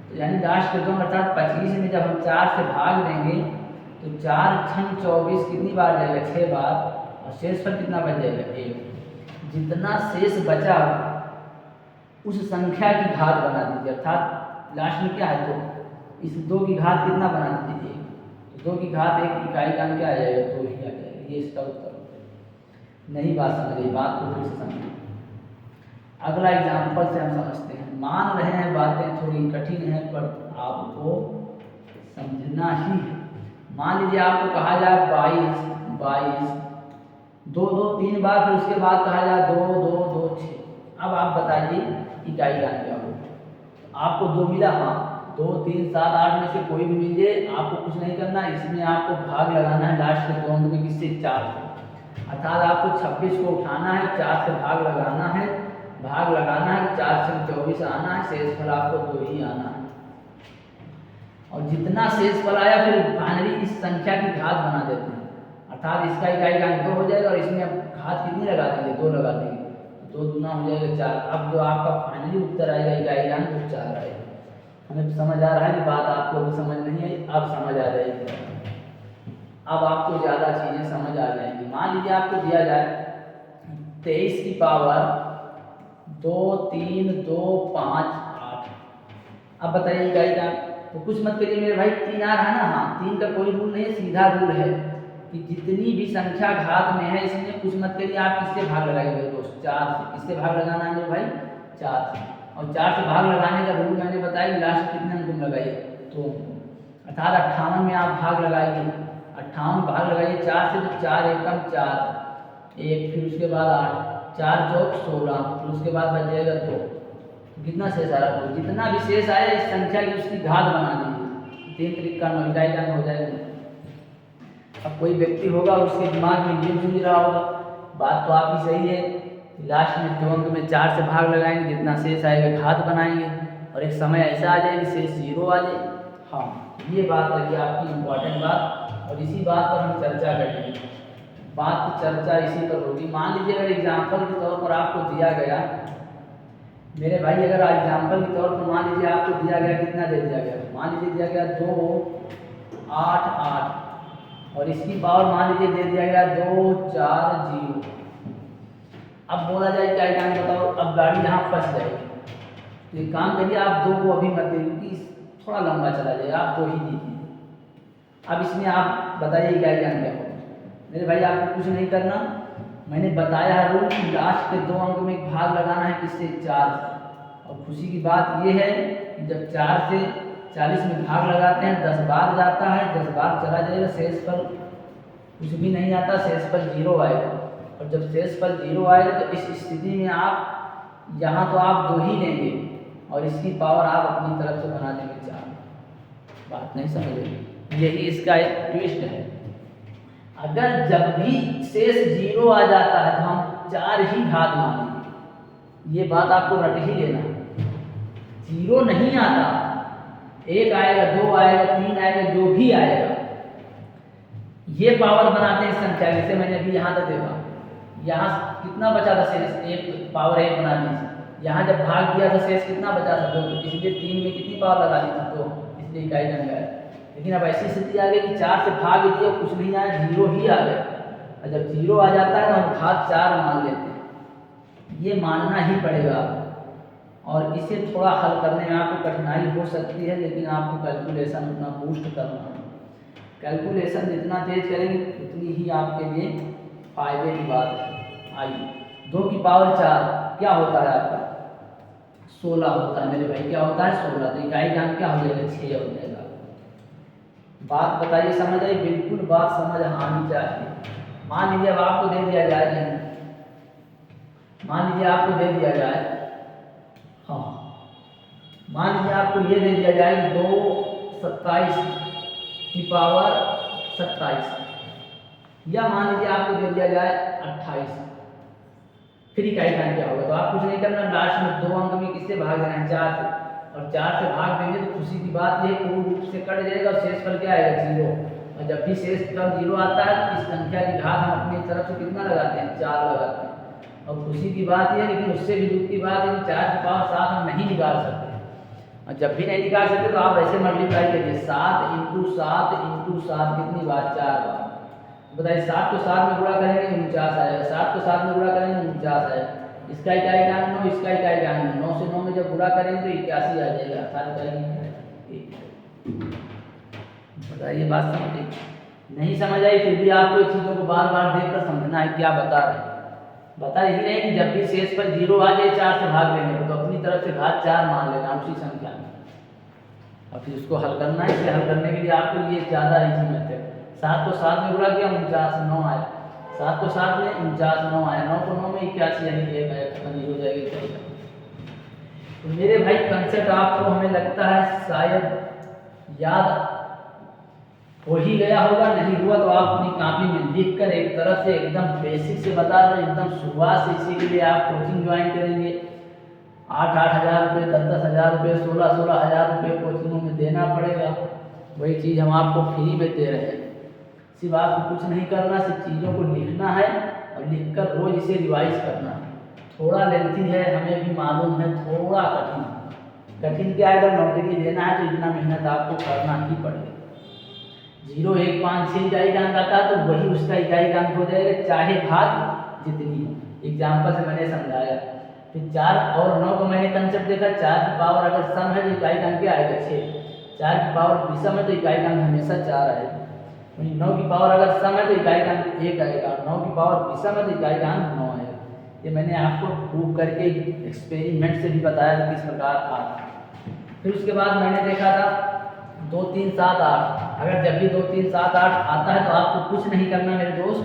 तो यानी लास्ट के 2 अर्थात 25 में जब हम 4 से भाग देंगे तो 4 छंग 24 कितनी बार जाएगा? 6 बार, और शेष पर कितना बच जाएगा? 1। जितना शेष बचा उस संख्या की घात बना दीजिए, अर्थात लास्ट में क्या है? 2, इस 2 की घात कितना बना दीजिए? 1। तो 2 की घात 1 इकाई का क्या आ जाएगा? 2 ही आ जाएगा। ये इसका उत्तर होगा। नहीं बात समझ रही, बात को फिर से समझिए। अगला एग्जाम्पल से हम समझते हैं। मान रहे हैं बातें थोड़ी कठिन है पर आपको समझना ही है। मान लीजिए आपको कहा जाए 22, 22, 2, 2 3 बार, फिर उसके बाद कहा जाए 2, 2, 2, 6। अब आप बताइए इकाई का क्या होगा? आपको 2 मिला, हाँ 2, 3, 7, 8 में से कोई भी मिल जाए, आपको कुछ नहीं करना, इसमें आपको भाग लगाना है लास्ट के 2 अंक में, किससे? 4 से। अर्थात आपको 26 को उठाना है, 4 से भाग लगाना है, भाग लगाना है, 4 से 24 आना है, शेषफल आपको 2 ही आना है। और जितना शेषफल आया फिर फाइनली इस संख्या की घात बना देते हैं, अर्थात इसका इकाई का अंक 2 हो जाएगा, और इसमें अब घात कितनी लगा देंगे? 2 लगा देंगे, 2 दूना हो जाएगा 4। अब जो आपका फाइनली उत्तर आएगा इकाई का अंक 4 आएगा। हमें समझ आ रहा है कि बात आपको अभी समझ नहीं आई, अब समझ आ जाएगी, अब आपको ज़्यादा चीज़ें समझ आ जाएंगी। मान लीजिए आपको दिया जाए 23 की पावर 2, 3, 2, 5, 8। अब बताइए इकाई का, तो कुछ मत करिए मेरे भाई, 3 आ रहा है ना, हाँ 3 का कोई रूल नहीं है, सीधा रूल है कि जितनी भी संख्या घात में है इसमें कुछ मत करिए, आप किससे भाग लगाइए मेरे दोस्त? 4 से। किससे भाग लगाना है मेरे भाई? 4 से, और 4 से भाग लगाने का रूल मैंने बताया कि लास्ट कितने अंक में लगाइए, तो अर्थात 58 में आप भाग लगाइए, 58 भाग लगाइए 4 से, तो 4 एकम 4 1, फिर उसके बाद 8, 4 चौक 16, फिर उसके बाद बच जाएगा 2, कितना शेष आ रहा है 2। जितना भी शेष आया इस संख्या की उसकी घात बना दीजिए, 3 त्रिक का 9 इकाई का हो जाएगा। अब कोई व्यक्ति होगा उसके दिमाग में ये जूझ रहा होगा, बात तो आपकी सही है, लास्ट में 2 अंक में 4 से भाग लगाएंगे, जितना शेष आएगा घात बनाएंगे, और एक समय ऐसा आ जाएगा शेष 0 आ जाए। हाँ, ये बात रही आपकी इम्पोर्टेंट बात, और इसी बात पर हम चर्चा करेंगे। बात की चर्चा इसी पर होगी। मान लीजिए अगर एग्जाम्पल के तौर पर आपको दिया गया, मेरे भाई अगर एग्जाम्पल के तौर पर मान लीजिए आपको दिया गया, कितना दे दिया गया, मान लीजिए दिया गया 2 8 8, और इसकी पावर मान लीजिए दे दिया गया 2 4 0। अब बोला जाए क्या काम बताओ, अब गाड़ी यहाँ फंस जाएगी, तो एक काम करिए आप 2 को अभी मत दे, क्योंकि थोड़ा लंबा चला जाएगा, आप 2 ही दीजिए। अब इसमें आप बताइए क्या ज्ञान क्या होगा। मेरे भाई आपको कुछ नहीं करना, मैंने बताया है रूल कि लास्ट के 2 अंक में एक भाग लगाना है, किससे 4 से। और खुशी की बात ये है कि जब 4 से 40 में भाग लगाते हैं 10 बार जाता है, 10 बार चला जाएगा, शेष पर कुछ भी नहीं आता, शेष पर 0 आएगा। और जब शेष पर 0 आएगा तो इस स्थिति में आप यहाँ तो आप 2 ही लेंगे, और इसकी पावर आप अपनी तरफ से बना देंगे 4। बात नहीं समझेंगे, यही इसका एक ट्विस्ट है। अगर जब भी शेष 0 आ जाता है तो हम 4 ही घात मानेंगे, ये बात आपको रट ही लेना। 0 नहीं आता, 1 आएगा, 2 आएगा, 3 आएगा, जो भी आएगा, ये पावर बनाते हैं संख्या। जैसे मैंने अभी यहाँ तक देखा, यहाँ कितना बचा था शेष, 1 पावर 1 बना दी। यहाँ जब भाग दिया तो शेष कितना बचा था 2, तो इसलिए 3 में कितनी पावर लगा दी थी 2, इसलिए इकाई बन गया। लेकिन अब ऐसी स्थिति आ गई कि 4 से भाग दिया, कुछ नहीं आया, 0 ही आ गया। और जब 0 आ जाता है तो हम घात 4 मान लेते हैं, ये मानना ही पड़ेगा। और इसे थोड़ा हल करने में आपको कठिनाई हो सकती है, लेकिन आपको कैलकुलेशन उतना बूस्ट करना है। कैलकुलेशन जितना तेज करेंगे उतनी ही आपके लिए फायदे की बात है। आइए, 2 की पावर 4 क्या होता है आपका 16 होता है मेरे भाई, क्या होता है 16। तो इकाई का क्या हो जाएगा 6 हो जाएगा। बात बताइए, समझ आई? बिल्कुल बात समझ आनी चाहिए। मान लीजिए अब आपको दे दिया जाए, मान लीजिए आपको दे दिया जाए, हाँ मान लीजिए आपको ये दे दिया जाए 2 27 की पावर 27, या मान लीजिए आपको दे दिया जाए 28। फिर इकाई का क्या होगा, तो आप कुछ नहीं करना, लास्ट में 2 अंक में किससे भाग देना है 4 से, और 4 से भाग देंगे तो खुशी की बात ये पूर्ण रूप से कट जाएगा, और शेष पर क्या आएगा 0। और जब भी शेष पर 0 आता है तो इस संख्या की घात हम अपनी तरफ से कितना लगाते हैं 4 लगाते हैं। और खुशी की बात यह है, लेकिन उससे भी दुख की बात है कि 4 की पावर 7 हम नहीं निकाल सकते, और जब भी नहीं निकाल सकते तो आप ऐसे मल्टीप्लाई करिए, 7 × 7 × 7 कितनी बार 4 बार। बताइए 7 को 7 में गुणा करेंगे 49 आएगा, 7 को 7 में गुणा करेंगे 49 आएगा, इसका इकाई का 9, इसका इकाई का 9 से 9 में जब गुणा करेंगे तो 81 आ जाएगा। बताइए बात समझिए, नहीं समझ आई फिर भी आपको चीज़ों को बार बार देखकर समझना है क्या बता रहे। बता यही नहीं कि जब भी शेष पर 0 आ जाए 4 से भाग देंगे तो अपनी तरफ से घात 4 मान लेना उसी संख्या में, और फिर उसको हल करना है। इसे हल करने के लिए आपको ये ज़्यादा इजी मेथड, 7 को 7 में गुणा किया 49 9 आया, 7 को 7 में 49 9 आया, 9 को 9 में 81 यानी 1 आया, खत्म हो जाएगी। तो मेरे भाई कंसेप्ट आपको हमें लगता है शायद याद हो ही गया होगा, नहीं हुआ तो आप अपनी कॉपी में लिख कर एक तरफ से एकदम बेसिक से बता रहे, एकदम शुरुआत से। इसी के लिए आप कोचिंग ज्वाइन करेंगे, 8-8 हज़ार रुपये, 10-10 हज़ार रुपये, 16-16 हज़ार रुपये कोचिंगों में देना पड़ेगा। वही चीज़ हम आपको फ्री में दे रहे हैं। सिर्फ आपको कुछ नहीं करना, सिर्फ चीज़ों को लिखना है और लिखकर रोज इसे रिवाइज करना है। थोड़ा लेंथी है, हमें भी मालूम है, थोड़ा कठिन क्या है, अगर नौकरी लेना है तो इतना मेहनत आपको करना ही पड़ेगा। 0 1 5 6 इकाई का अंक आता है तो वही उसका इकाई का अंक हो जाएगा, चाहे भाग जितनी हो। एग्जाम्पल से मैंने समझाया। फिर 4 और 9 को मैंने कंसेप्ट देखा, 4 की पावर अगर सम है तो इकाई का अंक क्या आएगा 6, 4 की पावर विषम है तो इकाई का अंक हमेशा 4 आएगा। 9 की पावर अगर सम है तो इकाई का अंक 1 आएगा, 9 की पावर विषम है तो इकाई का अंक 9 आएगा। ये मैंने आपको प्रूव करके एक्सपेरिमेंट से भी बताया था किस प्रकार आता। फिर उसके बाद मैंने देखा था 2 3 7 8। अगर जब भी 2 3 7 8 आता है तो आपको कुछ नहीं करना मेरे दोस्त,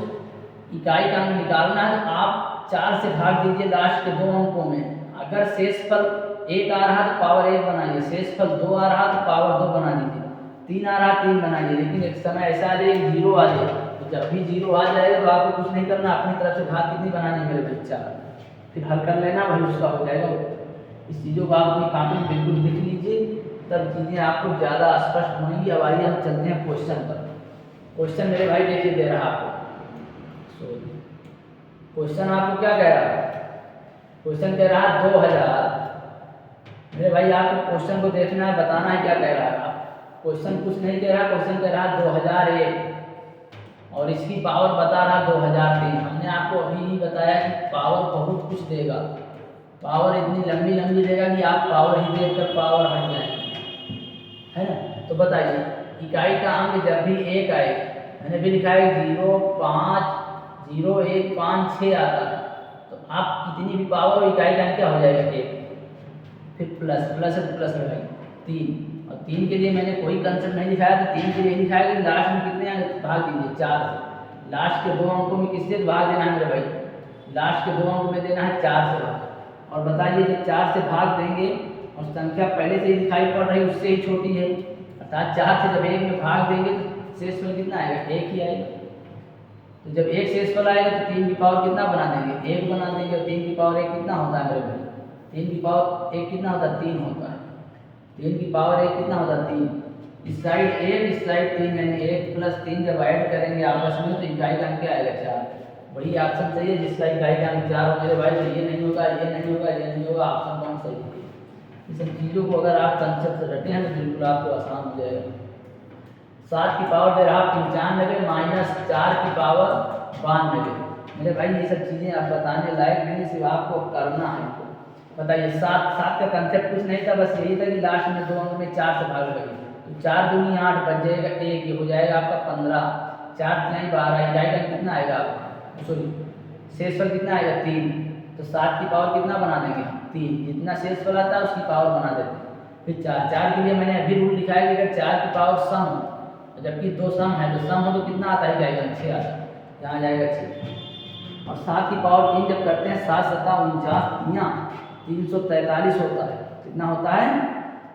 इकाई का अंक निकालना है। तो आप 4 से भाग दीजिए लास्ट के 2 अंकों में। अगर शेषफल 1 आ रहा तो पावर 1 बनाइए, शेषफल 2 आ रहा तो पावर 2 बना दीजिए, 3 आ रहा 3 बनाइए। लेकिन एक समय ऐसा आ जाए 0 आ जाए, तो जब भी 0 आ जाएगा तो आपको कुछ नहीं करना, अपनी तरफ से घात कितनी बनानी है मेरे बच्चा, फिर हल कर लेना, वही उसका हो जाएगा। इस चीज़ों को आप अपनी कॉपी में बिल्कुल लिख लीजिए, तब चीज़ें आपको ज़्यादा स्पष्ट होंगी। अब आइए हम चलते हैं क्वेश्चन पर। क्वेश्चन मेरे भाई देखिए दे रहा आपको, क्वेश्चन आपको क्या कह रहा है, क्वेश्चन कह रहा है 2000। मेरे भाई आपको क्वेश्चन को देखना है, बताना है क्या कह रहा है। क्वेश्चन कुछ नहीं कह रहा, क्वेश्चन कह रहा है 2001 और इसकी पावर बता रहा 2003। हमने आपको अभी ही बताया कि पावर बहुत कुछ देगा, पावर इतनी लंबी लंबी देगा कि आप पावर ही देखकर पावर हट जाएंगे, है ना। तो बताइए इकाई का अंक जब भी 1 आए, मैंने भी लिखा है 0 5 0 1 5 6 आता है, तो आप कितनी भी पावर हो इकाई का अंक क्या हो जाएगा 1, फिर प्लस प्लस है तो प्लस लगाइए 3। और 3 के लिए मैंने कोई कंसेप्ट नहीं दिखाया, तो 3 के लिए लिखाया कि लास्ट में कितने अंक भाग दीजिए 4 से। लास्ट के 2 अंकों में किससे भाग देना है मेरे भाई, लास्ट के 2 अंकों में देना है 4 से भाग। और बताइए जब 4 से भाग देंगे और संख्या पहले से ही दिखाई पड़ रही उससे ही छोटी है, अर्थात 4 से जब 1 में भाग देंगे तो शेषफल कितना आएगा, 1 ही आएगा। तो जब 1 शेषफल आएगा तो 3 की पावर कितना बना देंगे, 1 बना देंगे। और 3 की पावर 1 कितना होता है मेरे भाई, 3 की पावर 1 कितना होता है, 3 होता है। 3 की पावर 1 कितना होता है, 3। इस साइड 1 इस साइड 3, यानी 1 प्लस 3 जब ऐड करेंगे आपस में तो इकाई का अंक क्या आएगा 4। वही ऑप्शन सही है जिसका इकाई का अंक 4 हो मेरे भाई। तो ये नहीं होगा, ये नहीं होगा, ये नहीं होगा, ऑप्शन कौन सही है। इस सब चीज़ों को अगर आप कंसेप्ट से रटे हैं तो बिल्कुल आपको आसान हो जाएगा। 7 की पावर दे रहा 95 माइनस 4 की पावर 92। मेरे भाई ये सब चीज़ें आप बताने लायक नहीं, सिर्फ आपको करना है। बताइए 7 का कंसेप्ट कुछ नहीं था, बस यही था कि लास्ट में 2 अंक में 4 से भाग लगी, तो 4 दूनी 8 बच जाएगा 1, ये हो जाएगा आपका 15। 4 3 12, इकाई का कितना आएगा आपका, सॉरी शेषफल कितना आएगा 3। तो 7 की पावर कितना बना देंगे 3, जितना शेषफल आता है उसकी पावर बना देते हैं। फिर 4 के लिए मैंने अभी रूल लिखा है कि अगर 4 की पावर सम हो, जबकि 2 सम है तो सम हो तो कितना आता है जाएगा 6 आता है, यहाँ जाएगा 6। और 7 की पावर 3 जब करते हैं 7 7 49 343 होता है। कितना होता है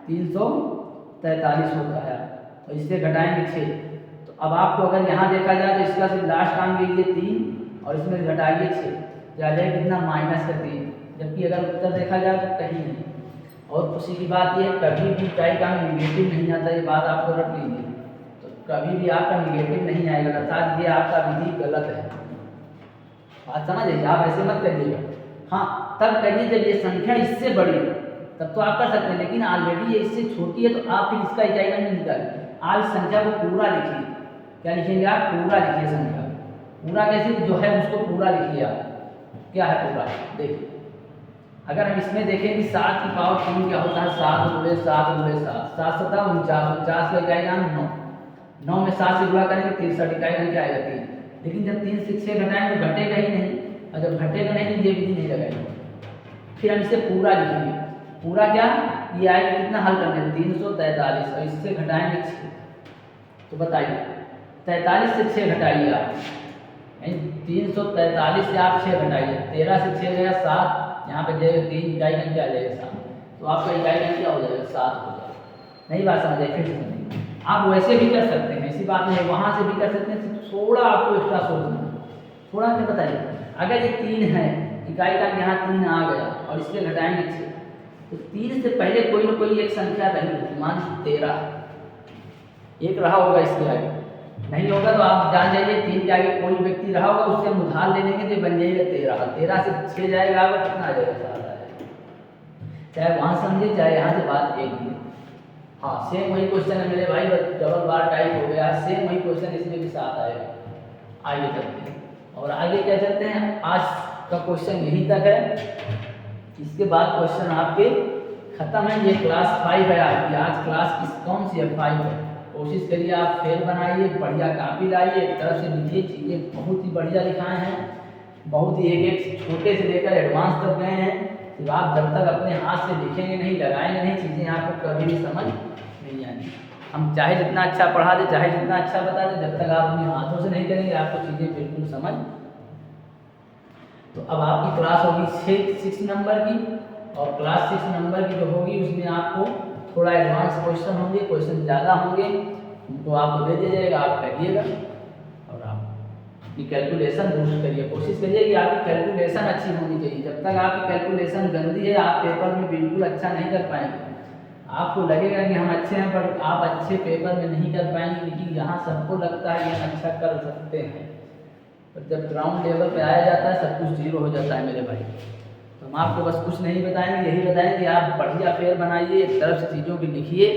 343 होता है। और इससे घटाएंगे 6। तो अब आपको अगर यहाँ देखा जाए तो इसका सिर्फ लास्ट काम लीजिए 3 और इसमें घटाइए 6, जाए कितना माइनस का 3। जबकि अगर उत्तर देखा जाए तो कहीं नहीं। और खुशी की बात यह है कभी भी इकाई का निगेटिव नहीं आता, ये बात आपको रख लीजिए। तो कभी भी आपका निगेटिव नहीं आएगा, अर्थात ये आपका विधि गलत है। बात समझ आइए, आप ऐसे मत करिएगा। हाँ तब करिए जब ये संख्या इससे बड़ी है, तब तो आप कर सकते हैं। लेकिन ऑलरेडी ये इससे छोटी है तो आप फिर इसका इकाई का नहीं निकालिए। आप संख्या को पूरा लिखिए। क्या लिखेंगे आप, पूरा लिखिए संख्या। पूरा कैसे, जो है उसको पूरा लिखिए आप। क्या है पूरा, देखिए अगर हम इसमें देखें कि 7 की पावर 3 क्या होता है, 7 गुणे 7 गुणे 7, 7 7 49, 49 का इकाई का 9, 9 में 7 से गुणा करेंगे 63, इकाई का क्या आएगा 3। लेकिन जब 3 से 6 घटाएंगे तो घटेगा ही नहीं, और जब घटेगा नहीं तो ये विधि नहीं लगाएंगे। फिर हम इसे पूरा लिखेंगे। पूरा क्या, ये आएगा कितना हल करने 343 और इससे घटाएंगे 6। तो बताइए 43 से 6 घटाइए आप, 343 से आप 6 घटाइए, 13 से 6 गया 7, यहाँ पे जाएगा 3, इकाई का क्या आ जाएगा 7। तो आपका इकाई का क्या हो जाएगा 7 हो जाएगा। नई बात समझ आए, फिर से समझिए। आप वैसे भी कर सकते हैं, ऐसी बात नहीं है, वहाँ से भी कर सकते हैं, थोड़ा आपको एक्स्ट्रा सोचना। थोड़ा क्या बताइए, अगर ये 3 है, इकाई का यहाँ 3 आ गया और इसके घटाएंगे 6, तो 3 से पहले कोई ना कोई एक संख्या रही होगी, मान 13 एक रहा होगा, इसके आगे नहीं होगा तो आप जान जाइए 3 के आगे कोई व्यक्ति रहा होगा, उससे हम उधार ले लेंगे तो बन जाएगा 13। 13 से 6 जाएगा आपका कितना आ जाएगा 7 आ जाएगा। चाहे वहाँ समझे चाहे यहाँ से बात एक ही है। हाँ सेम वही क्वेश्चन है मेरे भाई, डबल बार टाइप हो गया, सेम वही क्वेश्चन इसमें भी 7 आएगा। आगे चलते हैं और आगे क्या चलते हैं, आज का क्वेश्चन यहीं तक है। इसके बाद क्वेश्चन आपके खत्म है। ये क्लास 5 है आपकी, आज क्लास कौन सी है 5 है। कोशिश करिए आप फेल बनाइए, बढ़िया कापी लाइए, एक तरफ से लिखिए, चीज़ें बहुत ही बढ़िया लिखाए हैं। बहुत ही एक एक छोटे से लेकर एडवांस तक गए हैं। सिर्फ आप जब तक अपने हाथ से लिखेंगे नहीं, लगाएंगे नहीं, चीज़ें आपको कभी भी समझ नहीं आएंगी। हम चाहे जितना अच्छा पढ़ा दें, चाहे जितना अच्छा बता दें, जब तक आप अपने हाथों से नहीं करेंगे आपको चीज़ें बिल्कुल समझ। तो अब आपकी क्लास होगी 6 नंबर की, और क्लास 6 नंबर की जो होगी उसमें आपको थोड़ा एडवांस क्वेश्चन होंगे, क्वेश्चन ज़्यादा होंगे, उनको आपको दे दिया जाएगा, आप करिएगा और आप अपनी कैलकुलेशन बूस्ट करिए। कोशिश करिए कि आपकी कैलकुलेशन अच्छी होनी चाहिए। जब तक आपकी कैलकुलेशन गंदी है आप पेपर में बिल्कुल अच्छा नहीं कर पाएंगे। आपको लगेगा कि हम अच्छे हैं, पर आप अच्छे पेपर में नहीं कर पाएंगे, क्योंकि यहाँ सबको लगता है कि हम अच्छा कर सकते हैं, पर जब ग्राउंड लेवल पे आया जाता है सब कुछ जीरो हो जाता है मेरे भाई। तो हम आपको बस कुछ नहीं बताएंगे, यही बताएंगे कि आप बढ़िया फेयर बनाइए, एक तरफ से चीज़ों की लिखिए,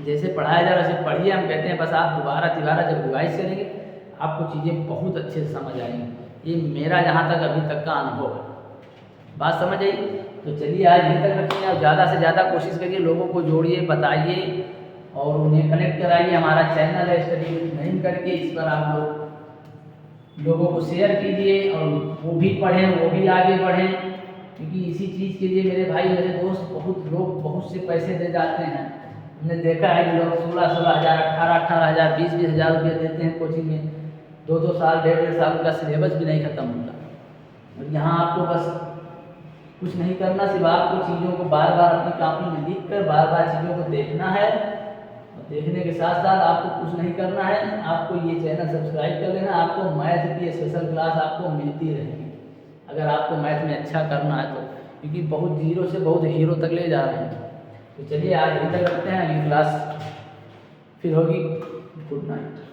जैसे पढ़ाया जा रहा है वैसे पढ़िए। हम कहते हैं बस आप दोबारा तिबारा जब रिवाइज करेंगे आपको चीज़ें बहुत अच्छे से समझ आएंगी। ये मेरा यहाँ तक अभी तक का अनुभव है। बात समझ आई? तो चलिए आज यहीं तक रखिए। आप ज़्यादा से ज़्यादा कोशिश करिए, लोगों को जोड़िए, बताइए और उन्हें कनेक्ट कराइए। हमारा चैनल है स्टडी विद नईम करके, इस पर आप लोगों को शेयर कीजिए और वो भी पढ़ें, वो भी आगे बढ़ें, क्योंकि इसी चीज़ के लिए मेरे भाई मेरे दोस्त बहुत लोग बहुत से पैसे दे जाते हैं। हमने देखा है कि लोग 16-16 हज़ार, 18-18 हज़ार, 20-20 हज़ार रुपये देते हैं कोचिंग में, 2-2 साल, 1.5 साल का सिलेबस भी नहीं ख़त्म होता। और यहाँ आपको बस कुछ नहीं करना, सिर्फ आपको चीज़ों को बार बार अपनी कॉपी में लिख कर बार बार चीज़ों को देखना है। और देखने के साथ साथ आपको कुछ नहीं करना है, आपको ये चैनल सब्सक्राइब कर लेना। आपको मैथ की स्पेशल क्लास आपको मिलती रहेगी अगर आपको मैथ में अच्छा करना है तो, क्योंकि बहुत जीरो से बहुत हीरो तक ले जा रहे हैं। तो चलिए आज यहीं तक रखते हैं, अगली क्लास फिर होगी। Good night.